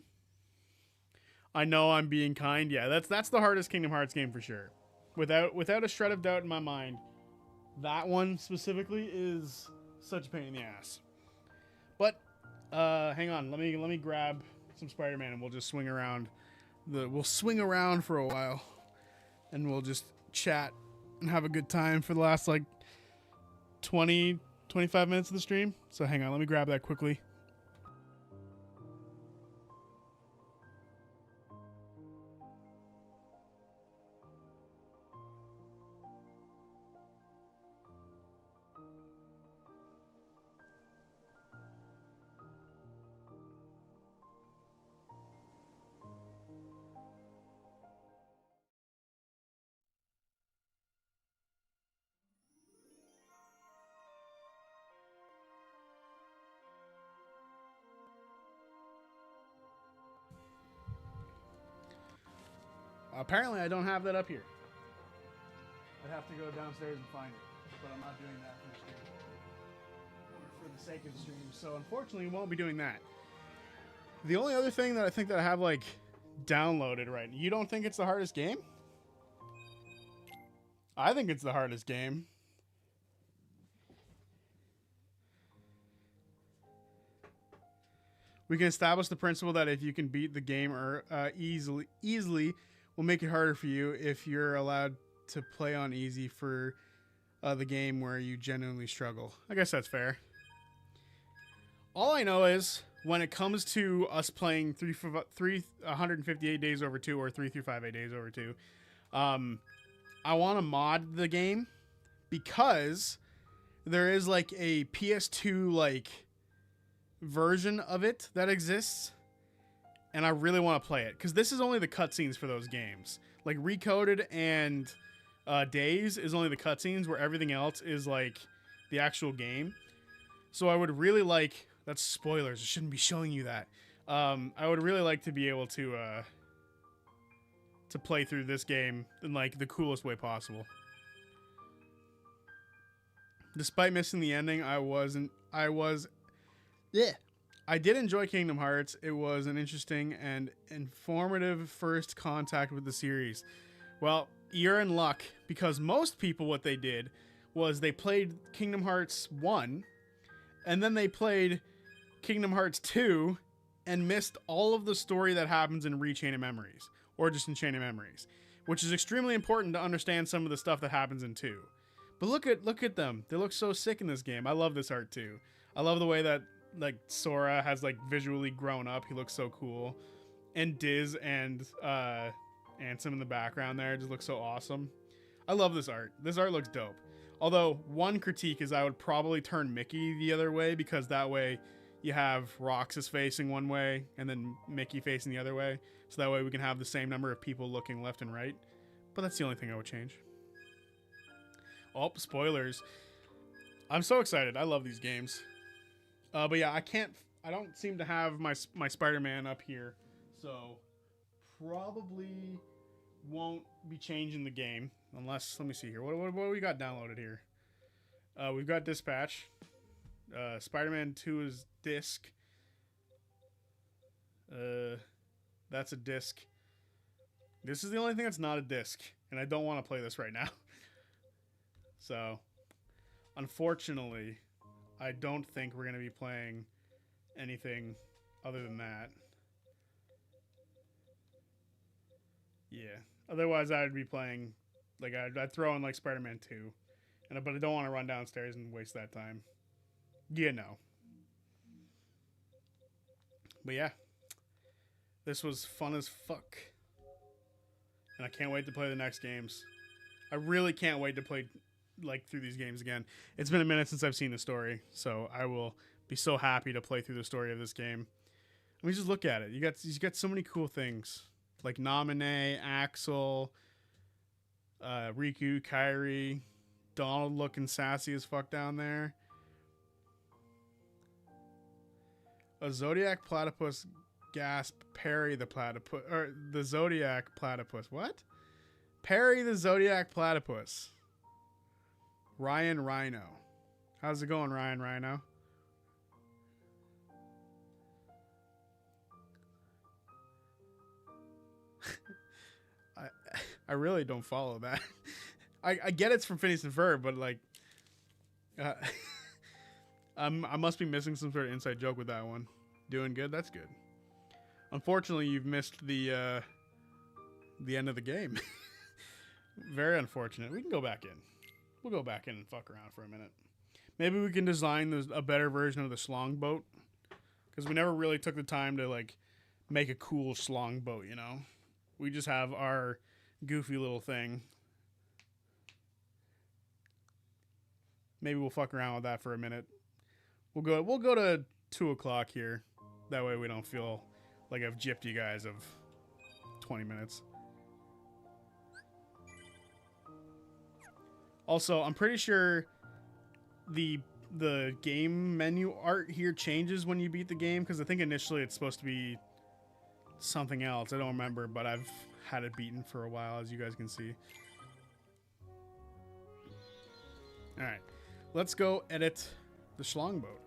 I know I'm being kind. Yeah, that's the hardest Kingdom Hearts game for sure. Without a shred of doubt in my mind, that one specifically is such a pain in the ass. But hang on, let me grab some Spider-Man and we'll just swing around. We'll swing around for a while, and we'll just chat and have a good time for the last like 20, 25 minutes of the stream. So hang on, let me grab that quickly. Apparently, I don't have that up here. I'd have to go downstairs and find it, but I'm not doing that for the stream, or for the sake of the stream. So unfortunately, we won't be doing that. The only other thing that I think that I have like downloaded right. You don't think it's the hardest game? I think it's the hardest game. We can establish the principle that if you can beat the game easily will make it harder for you if you're allowed to play on easy for the game where you genuinely struggle. I guess that's fair. All I know is when it comes to us playing 158 days over 2 or 3 through 5 days over 2, I want to mod the game because there is like a PS2 like version of it that exists. And I really want to play it because this is only the cutscenes for those games. Like Recoded and Days is only the cutscenes, where everything else is like the actual game. So I would really like. That's spoilers. I shouldn't be showing you that. I would really like to be able to play through this game in like the coolest way possible. Despite missing the ending, I did enjoy Kingdom Hearts. It was an interesting and informative first contact with the series. Well, you're in luck because most people, what they did was they played Kingdom Hearts 1 and then they played Kingdom Hearts 2 and missed all of the story that happens in Rechain of Memories or just in Chain of Memories, which is extremely important to understand some of the stuff that happens in 2. But look at them. They look so sick in this game. I love this art too. I love the way that like Sora has like visually grown up. He looks so cool, and Diz and Ansem in the background there just looks so awesome. I love this art. This art looks dope. Although one critique is I would probably turn Mickey the other way because that way you have Roxas facing one way and then Mickey facing the other way, so that way we can have the same number of people looking left and right. But that's the only thing I would change. Oh, spoilers. I'm so excited. I love these games. But yeah, I don't seem to have my Spider-Man up here, so probably won't be changing the game unless, let me see here. What do we got downloaded here? We've got Dispatch. Spider-Man 2 is disc. That's a disc. This is the only thing that's not a disc, and I don't want to play this right now. So, unfortunately, I don't think we're going to be playing anything other than that. Yeah. Otherwise, I would be playing, like, I'd throw in, like, Spider-Man 2. But I don't want to run downstairs and waste that time. Yeah, no. But yeah. This was fun as fuck. And I can't wait to play the next games. I really can't wait to play like through these games again. It's been a minute since I've seen the story, so I will be so happy to play through the story of this game. I mean, just look at it. You got so many cool things like Naminé, Axel, Riku, Kairi, Donald looking sassy as fuck down there. A Zodiac platypus gasp parry the platypus, or the Zodiac platypus. What? Perry the Zodiac Platypus. Ryan Rhino. How's it going, Ryan Rhino? I really don't follow that. I get it's from Phineas and Ferb, but like, I must be missing some sort of inside joke with that one. Doing good? That's good. Unfortunately, you've missed the end of the game. Very unfortunate. We can go back in. We'll go back in and fuck around for a minute. Maybe we can design a better version of the schlong boat, because we never really took the time to like make a cool schlong boat. You know, we just have our goofy little thing. Maybe we'll fuck around with that for a minute. We'll go to 2 o'clock here. That way we don't feel like I've gypped you guys of 20 minutes. Also, I'm pretty sure the game menu art here changes when you beat the game, because I think initially it's supposed to be something else. I don't remember, but I've had it beaten for a while, as you guys can see. Alright, let's go edit the schlong boat.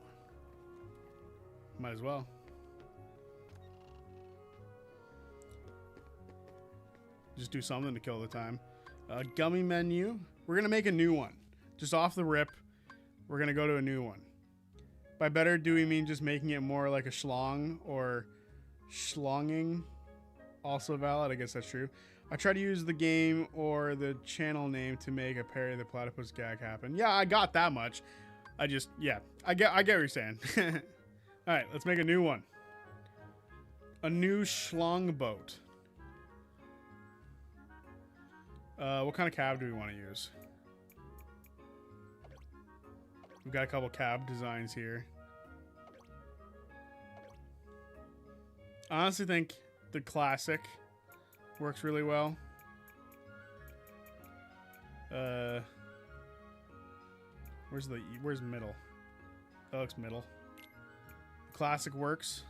Might as well. Just do something to kill the time. Gummy menu. We're going to make a new one. Just off the rip, we're going to go to a new one. By better, do we mean just making it more like a schlong or schlonging? Also valid, I guess that's true. I try to use the game or the channel name to make a Perry the Platypus gag happen. Yeah, I got that much. I get what you're saying. All right, let's make a new one. A new schlong boat. What kind of cab do we want to use? We've got a couple cab designs here. I honestly think the classic works really well. Where's middle? That looks middle. Classic works.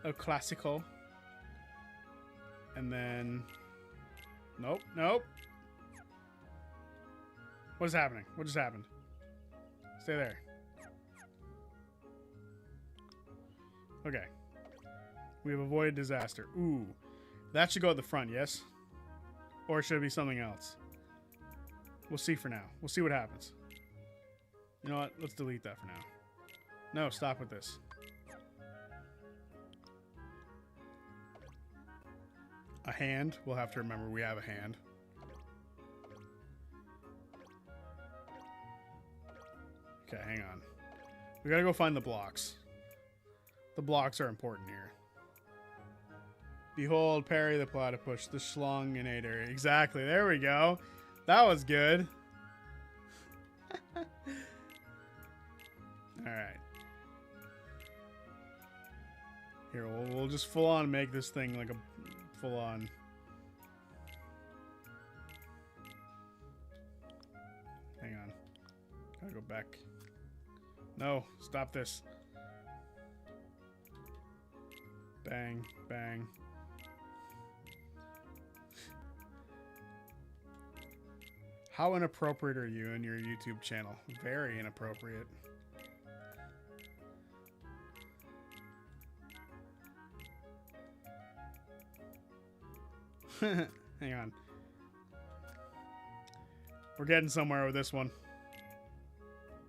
Oh, classical. And then, nope. What is happening? What just happened? Stay there. Okay. We have avoided disaster. Ooh. That should go at the front, yes? Or should it be something else? We'll see for now. We'll see what happens. You know what? Let's delete that for now. No, stop with this. A hand. We'll have to remember we have a hand. Okay, hang on. We gotta go find the blocks. The blocks are important here. Behold, Perry the Platypus, the Schlonginator. Exactly, there we go. That was good. Alright. Here, we'll just full on make this thing like a full on. Hang on. Gotta go back. No, stop this. Bang, bang. How inappropriate are you in your YouTube channel? Very inappropriate. Hang on. We're getting somewhere with this one.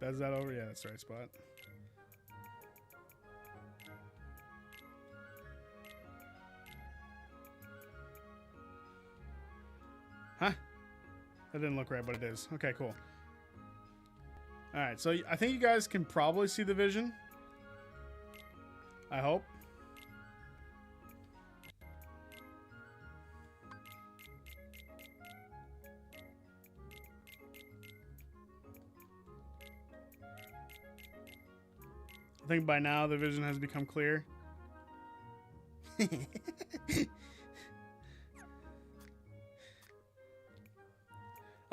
Is that over? Yeah, that's the right spot. Huh? That didn't look right, but it is. Okay, cool. Alright, so I think you guys can probably see the vision. I hope. I think by now the vision has become clear.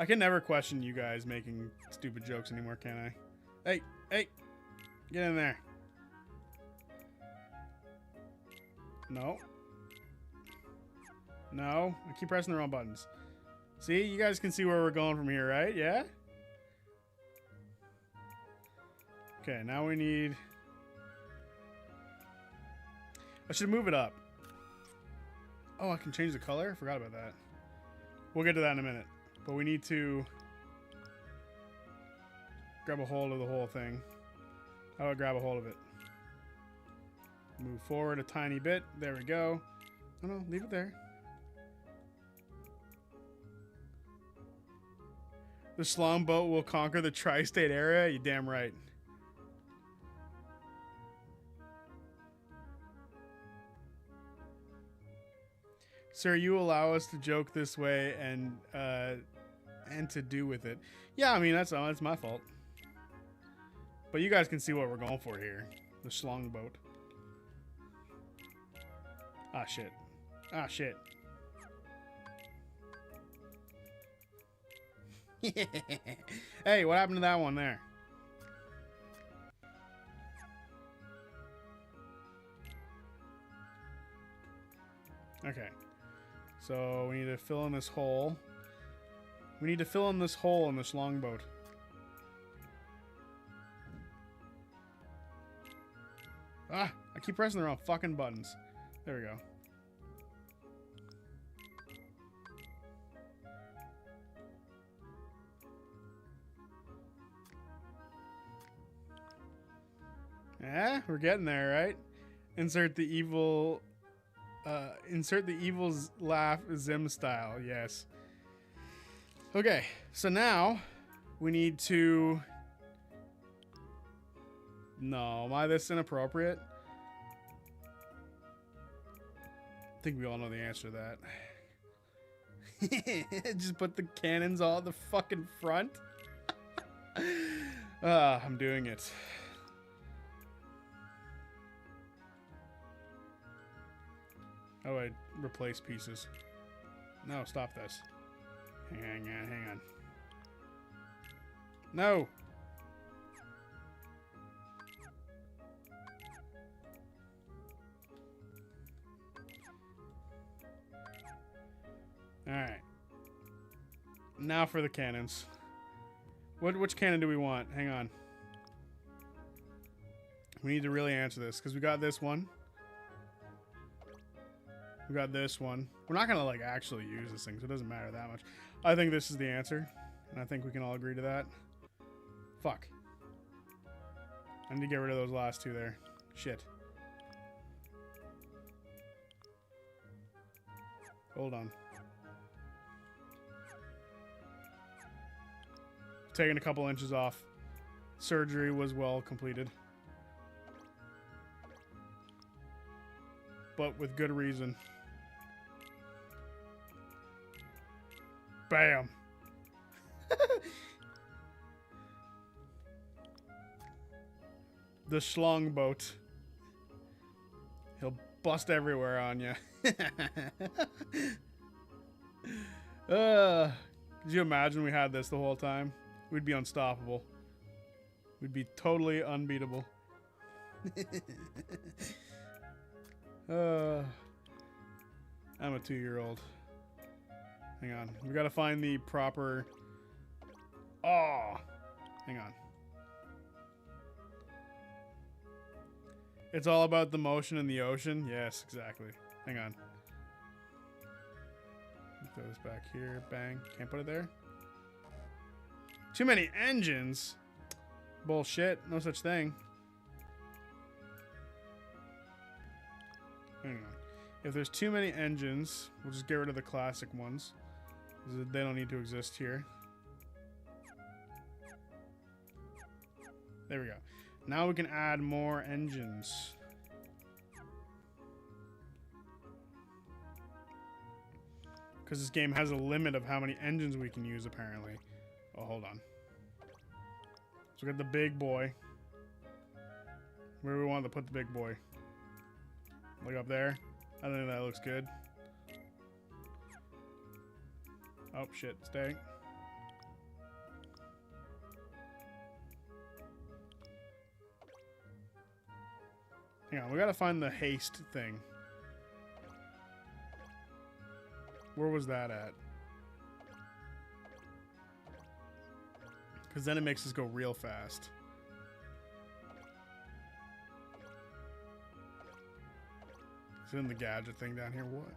I can never question you guys making stupid jokes anymore, can I? Hey, get in there. No. I keep pressing the wrong buttons. See, you guys can see where we're going from here, right? Yeah? Okay, now we need... I should move it up. Oh, I can change the color? I forgot about that. We'll get to that in a minute. But we need to grab a hold of the whole thing. How do I grab a hold of it? Move forward a tiny bit. There we go. No, leave it there. The Schlong boat will conquer the tri-state area? You damn right. Sir, you allow us to joke this way and to do with it. Yeah, I mean, that's my fault. But you guys can see what we're going for here. The Schlong boat. Ah, shit. Ah, shit. Hey, what happened to that one there? Okay. So we need to fill in this hole. We need to fill in this hole in this longboat. Ah, I keep pressing the wrong fucking buttons. There we go. Yeah, we're getting there, right? Insert the evil's laugh Zim style. Yes. Okay, so now we need to... No, am I this inappropriate? I think we all know the answer to that. Just put the cannons all at the fucking front. I'm doing it. Oh, I replace pieces. No, stop this. Hang on. No! Alright. Now for the cannons. Which cannon do we want? Hang on. We need to really answer this, because we got this one. We got this one. We're not gonna, like, actually use this thing, so it doesn't matter that much. I think this is the answer, and I think we can all agree to that. Fuck. I need to get rid of those last two there. Shit. Hold on. Taking a couple inches off. Surgery was well completed. But with good reason. Bam. The Schlong boat. He'll bust everywhere on you. Could you imagine we had this the whole time? We'd be unstoppable. We'd be totally unbeatable. I'm a 2-year-old. Hang on. We gotta find the proper... Oh! Hang on. It's all about the motion in the ocean? Yes, exactly. Hang on. Throw this back here. Bang. Can't put it there? Too many engines? Bullshit. No such thing. Hang on. If there's too many engines, we'll just get rid of the classic ones. They don't need to exist here. There we go. Now we can add more engines. Because this game has a limit of how many engines we can use, apparently. Oh, hold on. So we got the big boy. Where do we want to put the big boy? Look up there. I think that looks good. Oh, shit. Stay. Hang on. We gotta find the haste thing. Where was that at? Because then it makes us go real fast. Is it in the gadget thing down here? What?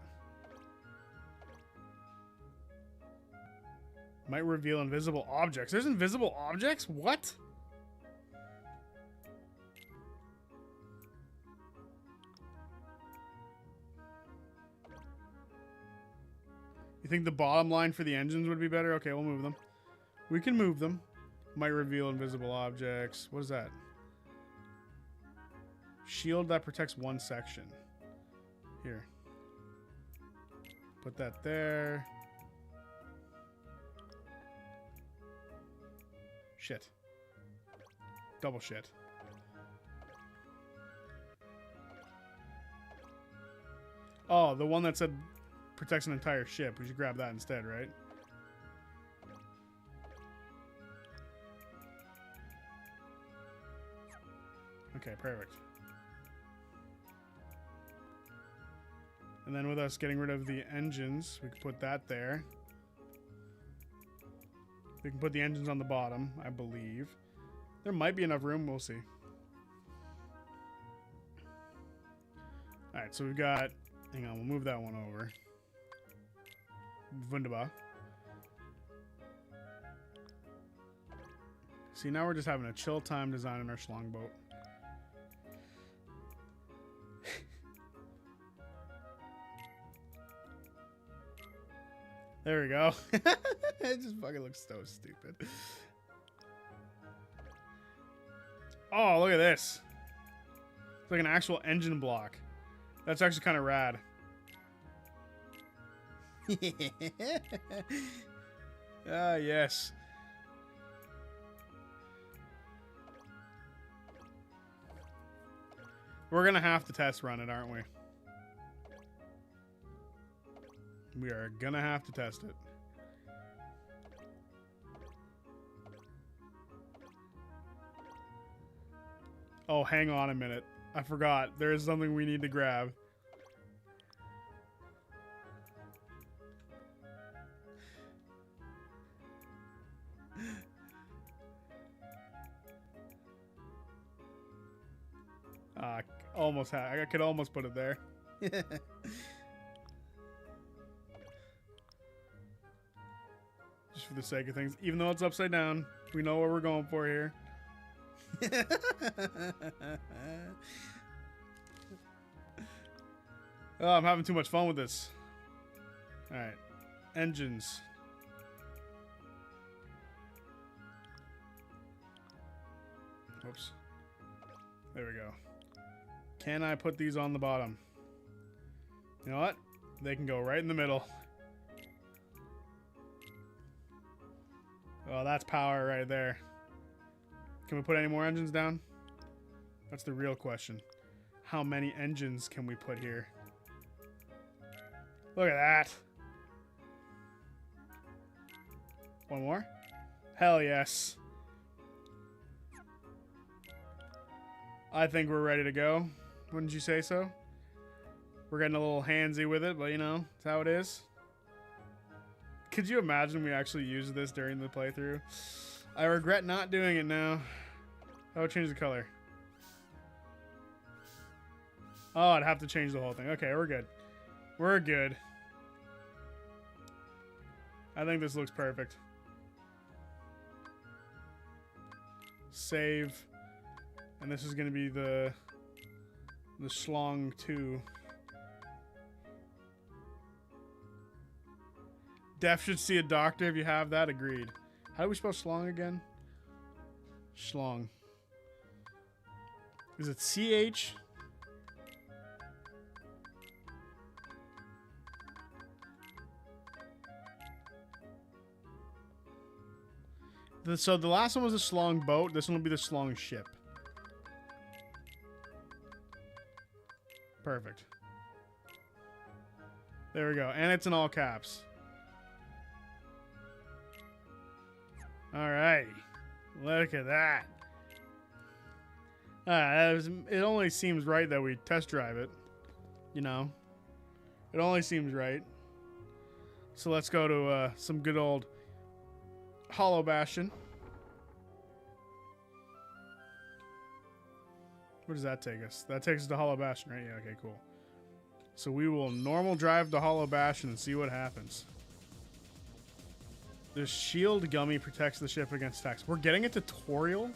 Might reveal invisible objects. There's invisible objects? What? You think the bottom line for the engines would be better? Okay, we'll move them. We can move them. Might reveal invisible objects. What is that? Shield that protects one section. Here. Put that there. Shit. Double shit. Oh, the one that said protects an entire ship. We should grab that instead, right? Okay, perfect. And then with us getting rid of the engines, we can put that there. We can put the engines on the bottom, I believe. There might be enough room, we'll see. Alright, so we've got... Hang on, we'll move that one over. Wunderbar. See, now we're just having a chill time designing our schlong boat. There we go. It just fucking looks so stupid. Oh, look at this. It's like an actual engine block. That's actually kind of rad. Ah, yes. We're going to have to test run it, aren't we? We are going to have to test it. Oh, hang on a minute. I forgot. There is something we need to grab. Almost I could almost put it there. Just for the sake of things. Even though it's upside down, we know what we're going for here. Oh, I'm having too much fun with this. Alright. Engines. Whoops. There we go. Can I put these on the bottom? You know what? They can go right in the middle. Oh, that's power right there. Can we put any more engines down? That's the real question. How many engines can we put here? Look at that. One more? Hell yes. I think we're ready to go. Wouldn't you say so? We're getting a little handsy with it, but you know, that's how it is. Could you imagine we actually used this during the playthrough? I regret not doing it now. How would change the color? Oh, I'd have to change the whole thing. Okay, we're good. We're good. I think this looks perfect. Save. And this is going to be the Schlong 2. Def should see a doctor if you have that. Agreed. How do we spell Schlong again? Schlong. Is it CH? So the last one was a Schlong boat. This one will be the Schlong ship. Perfect. There we go. And it's in all caps. Alright. Look at that. It only seems right that we test drive it. You know. It only seems right. So let's go to some good old Hollow Bastion. Where does that take us? That takes us to Hollow Bastion, right? Yeah, okay, cool. So we will normal drive to Hollow Bastion and see what happens. The shield gummy protects the ship against attacks. We're getting a tutorial?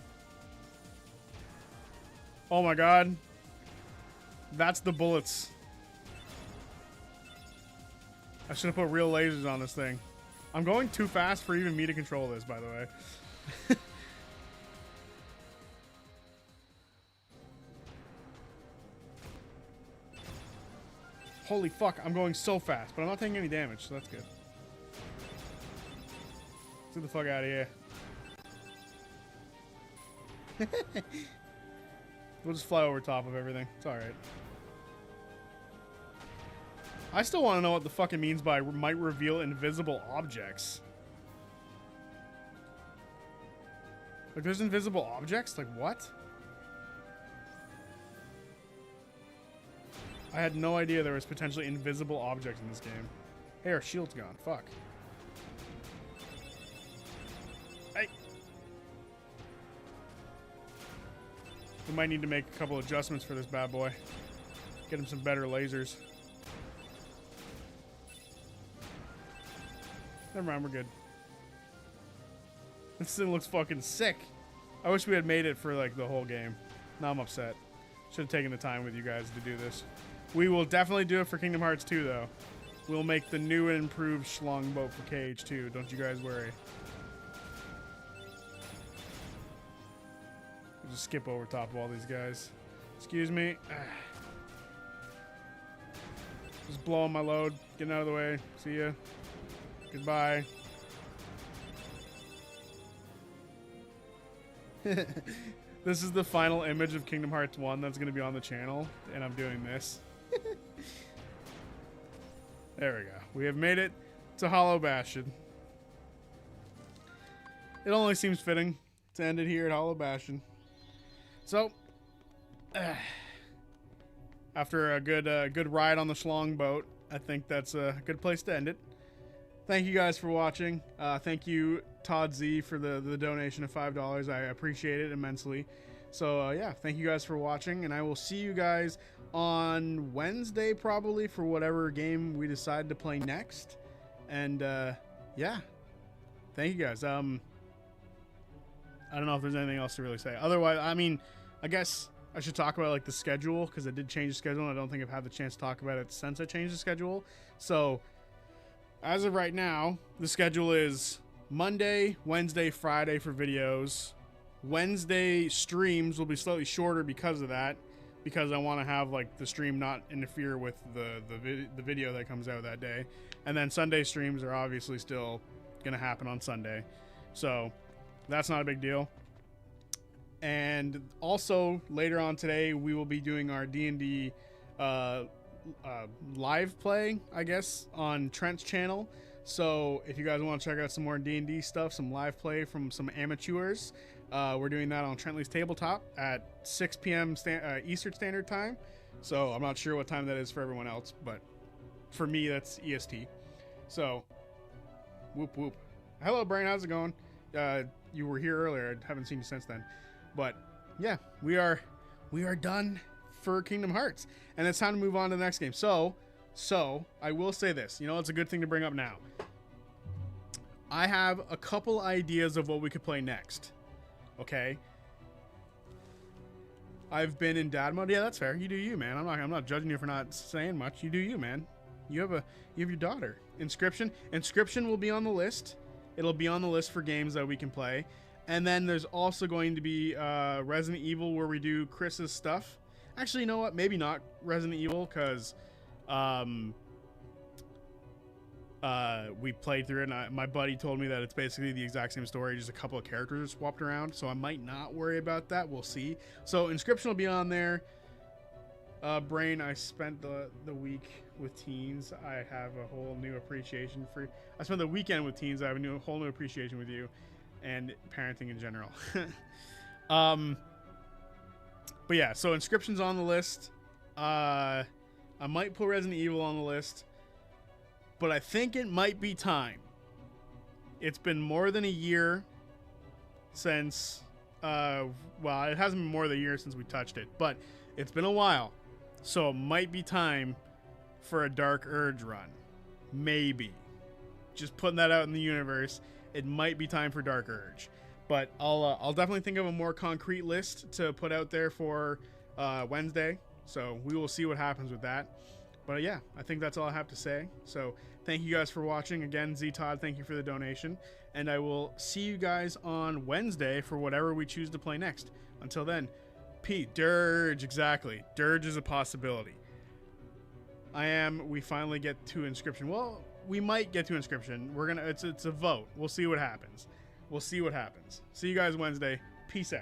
Oh my god. That's the bullets. I should have put real lasers on this thing. I'm going too fast for even me to control this, by the way. Holy fuck, I'm going so fast, but I'm not taking any damage, so that's good. Let's get the fuck out of here. We'll just fly over top of everything. It's alright. I still want to know what the fuck it means by might reveal invisible objects. Like, there's invisible objects? Like, what? I had no idea there was potentially invisible objects in this game. Hey, our shield's gone. Fuck. Hey. We might need to make a couple adjustments for this bad boy. Get him some better lasers. Never mind, we're good. This thing looks fucking sick. I wish we had made it for like the whole game. Now I'm upset. Should have taken the time with you guys to do this. We will definitely do it for Kingdom Hearts 2 though. We'll make the new and improved schlong boat for KH2. Don't you guys worry. We'll just skip over top of all these guys. Excuse me. Just blowing my load. Getting out of the way. See ya. Goodbye. This is the final image of Kingdom Hearts 1 that's going to be on the channel, and I'm doing this. There we go. We have made it to Hollow Bastion. It only seems fitting to end it here at Hollow Bastion. So, after a good ride on the schlong boat, I think that's a good place to end it. Thank you guys for watching. Thank you, Todd Z, for the donation of $5. I appreciate it immensely. So, yeah, thank you guys for watching, and I will see you guys on Wednesday, probably, for whatever game we decide to play next. And, yeah, thank you guys. I don't know if there's anything else to really say. Otherwise, I mean, I guess I should talk about, like, the schedule, because I did change the schedule, and I don't think I've had the chance to talk about it since I changed the schedule. So, as of right now, the schedule is Monday, Wednesday, Friday for videos. Wednesday streams will be slightly shorter because of that, because I want to have like the stream not interfere with the video that comes out that day. And then Sunday streams are obviously still going to happen on Sunday. So that's not a big deal. And also later on today, we will be doing our D&D live play, I guess, on Trent's channel. So if you guys want to check out some more D&D stuff, some live play from some amateurs, we're doing that on Trentley's Tabletop at 6 p.m. Eastern Standard Time. So I'm not sure what time that is for everyone else, but for me, that's EST. So, whoop whoop. Hello, Brain. How's it going? You were here earlier. I haven't seen you since then. But yeah, we are done for Kingdom Hearts, and it's time to move on to the next game. So I will say this. You know, it's a good thing to bring up now. I have a couple ideas of what we could play next. Okay. I've been in dad mode. Yeah, that's fair. You do you, man. I'm not judging you for not saying much. You do you, man. You have your daughter. Inscription will be on the list. It'll be on the list for games that we can play. And then there's also going to be Resident Evil, where we do Chris's stuff. Actually, you know what? Maybe not Resident Evil, because we played through it, and my buddy told me that it's basically the exact same story, just a couple of characters swapped around, so I might not worry about that. We'll see. So Inscription will be on there. Brain, I spent the week with teens. I have a whole new appreciation for... I spent the weekend with teens. I have a whole new appreciation with you and parenting in general. But yeah, so Inscription's on the list. I might put Resident Evil on the list, but I think it might be time. It's been more than a year since Well, it hasn't been more than a year since we touched it, but it's been a while. So it might be time for a Dark Urge run. Maybe. Just putting that out in the universe. It might be time for Dark Urge. But I'll definitely think of a more concrete list to put out there for Wednesday. So we will see what happens with that. But yeah, I think that's all I have to say. So thank you guys for watching. Again, Z Todd, thank you for the donation. And I will see you guys on Wednesday for whatever we choose to play next. Until then, Dirge, exactly. Dirge is a possibility. We finally get to Inscription. Well, we might get to Inscription. It's a vote. We'll see what happens. See you guys Wednesday. Peace out.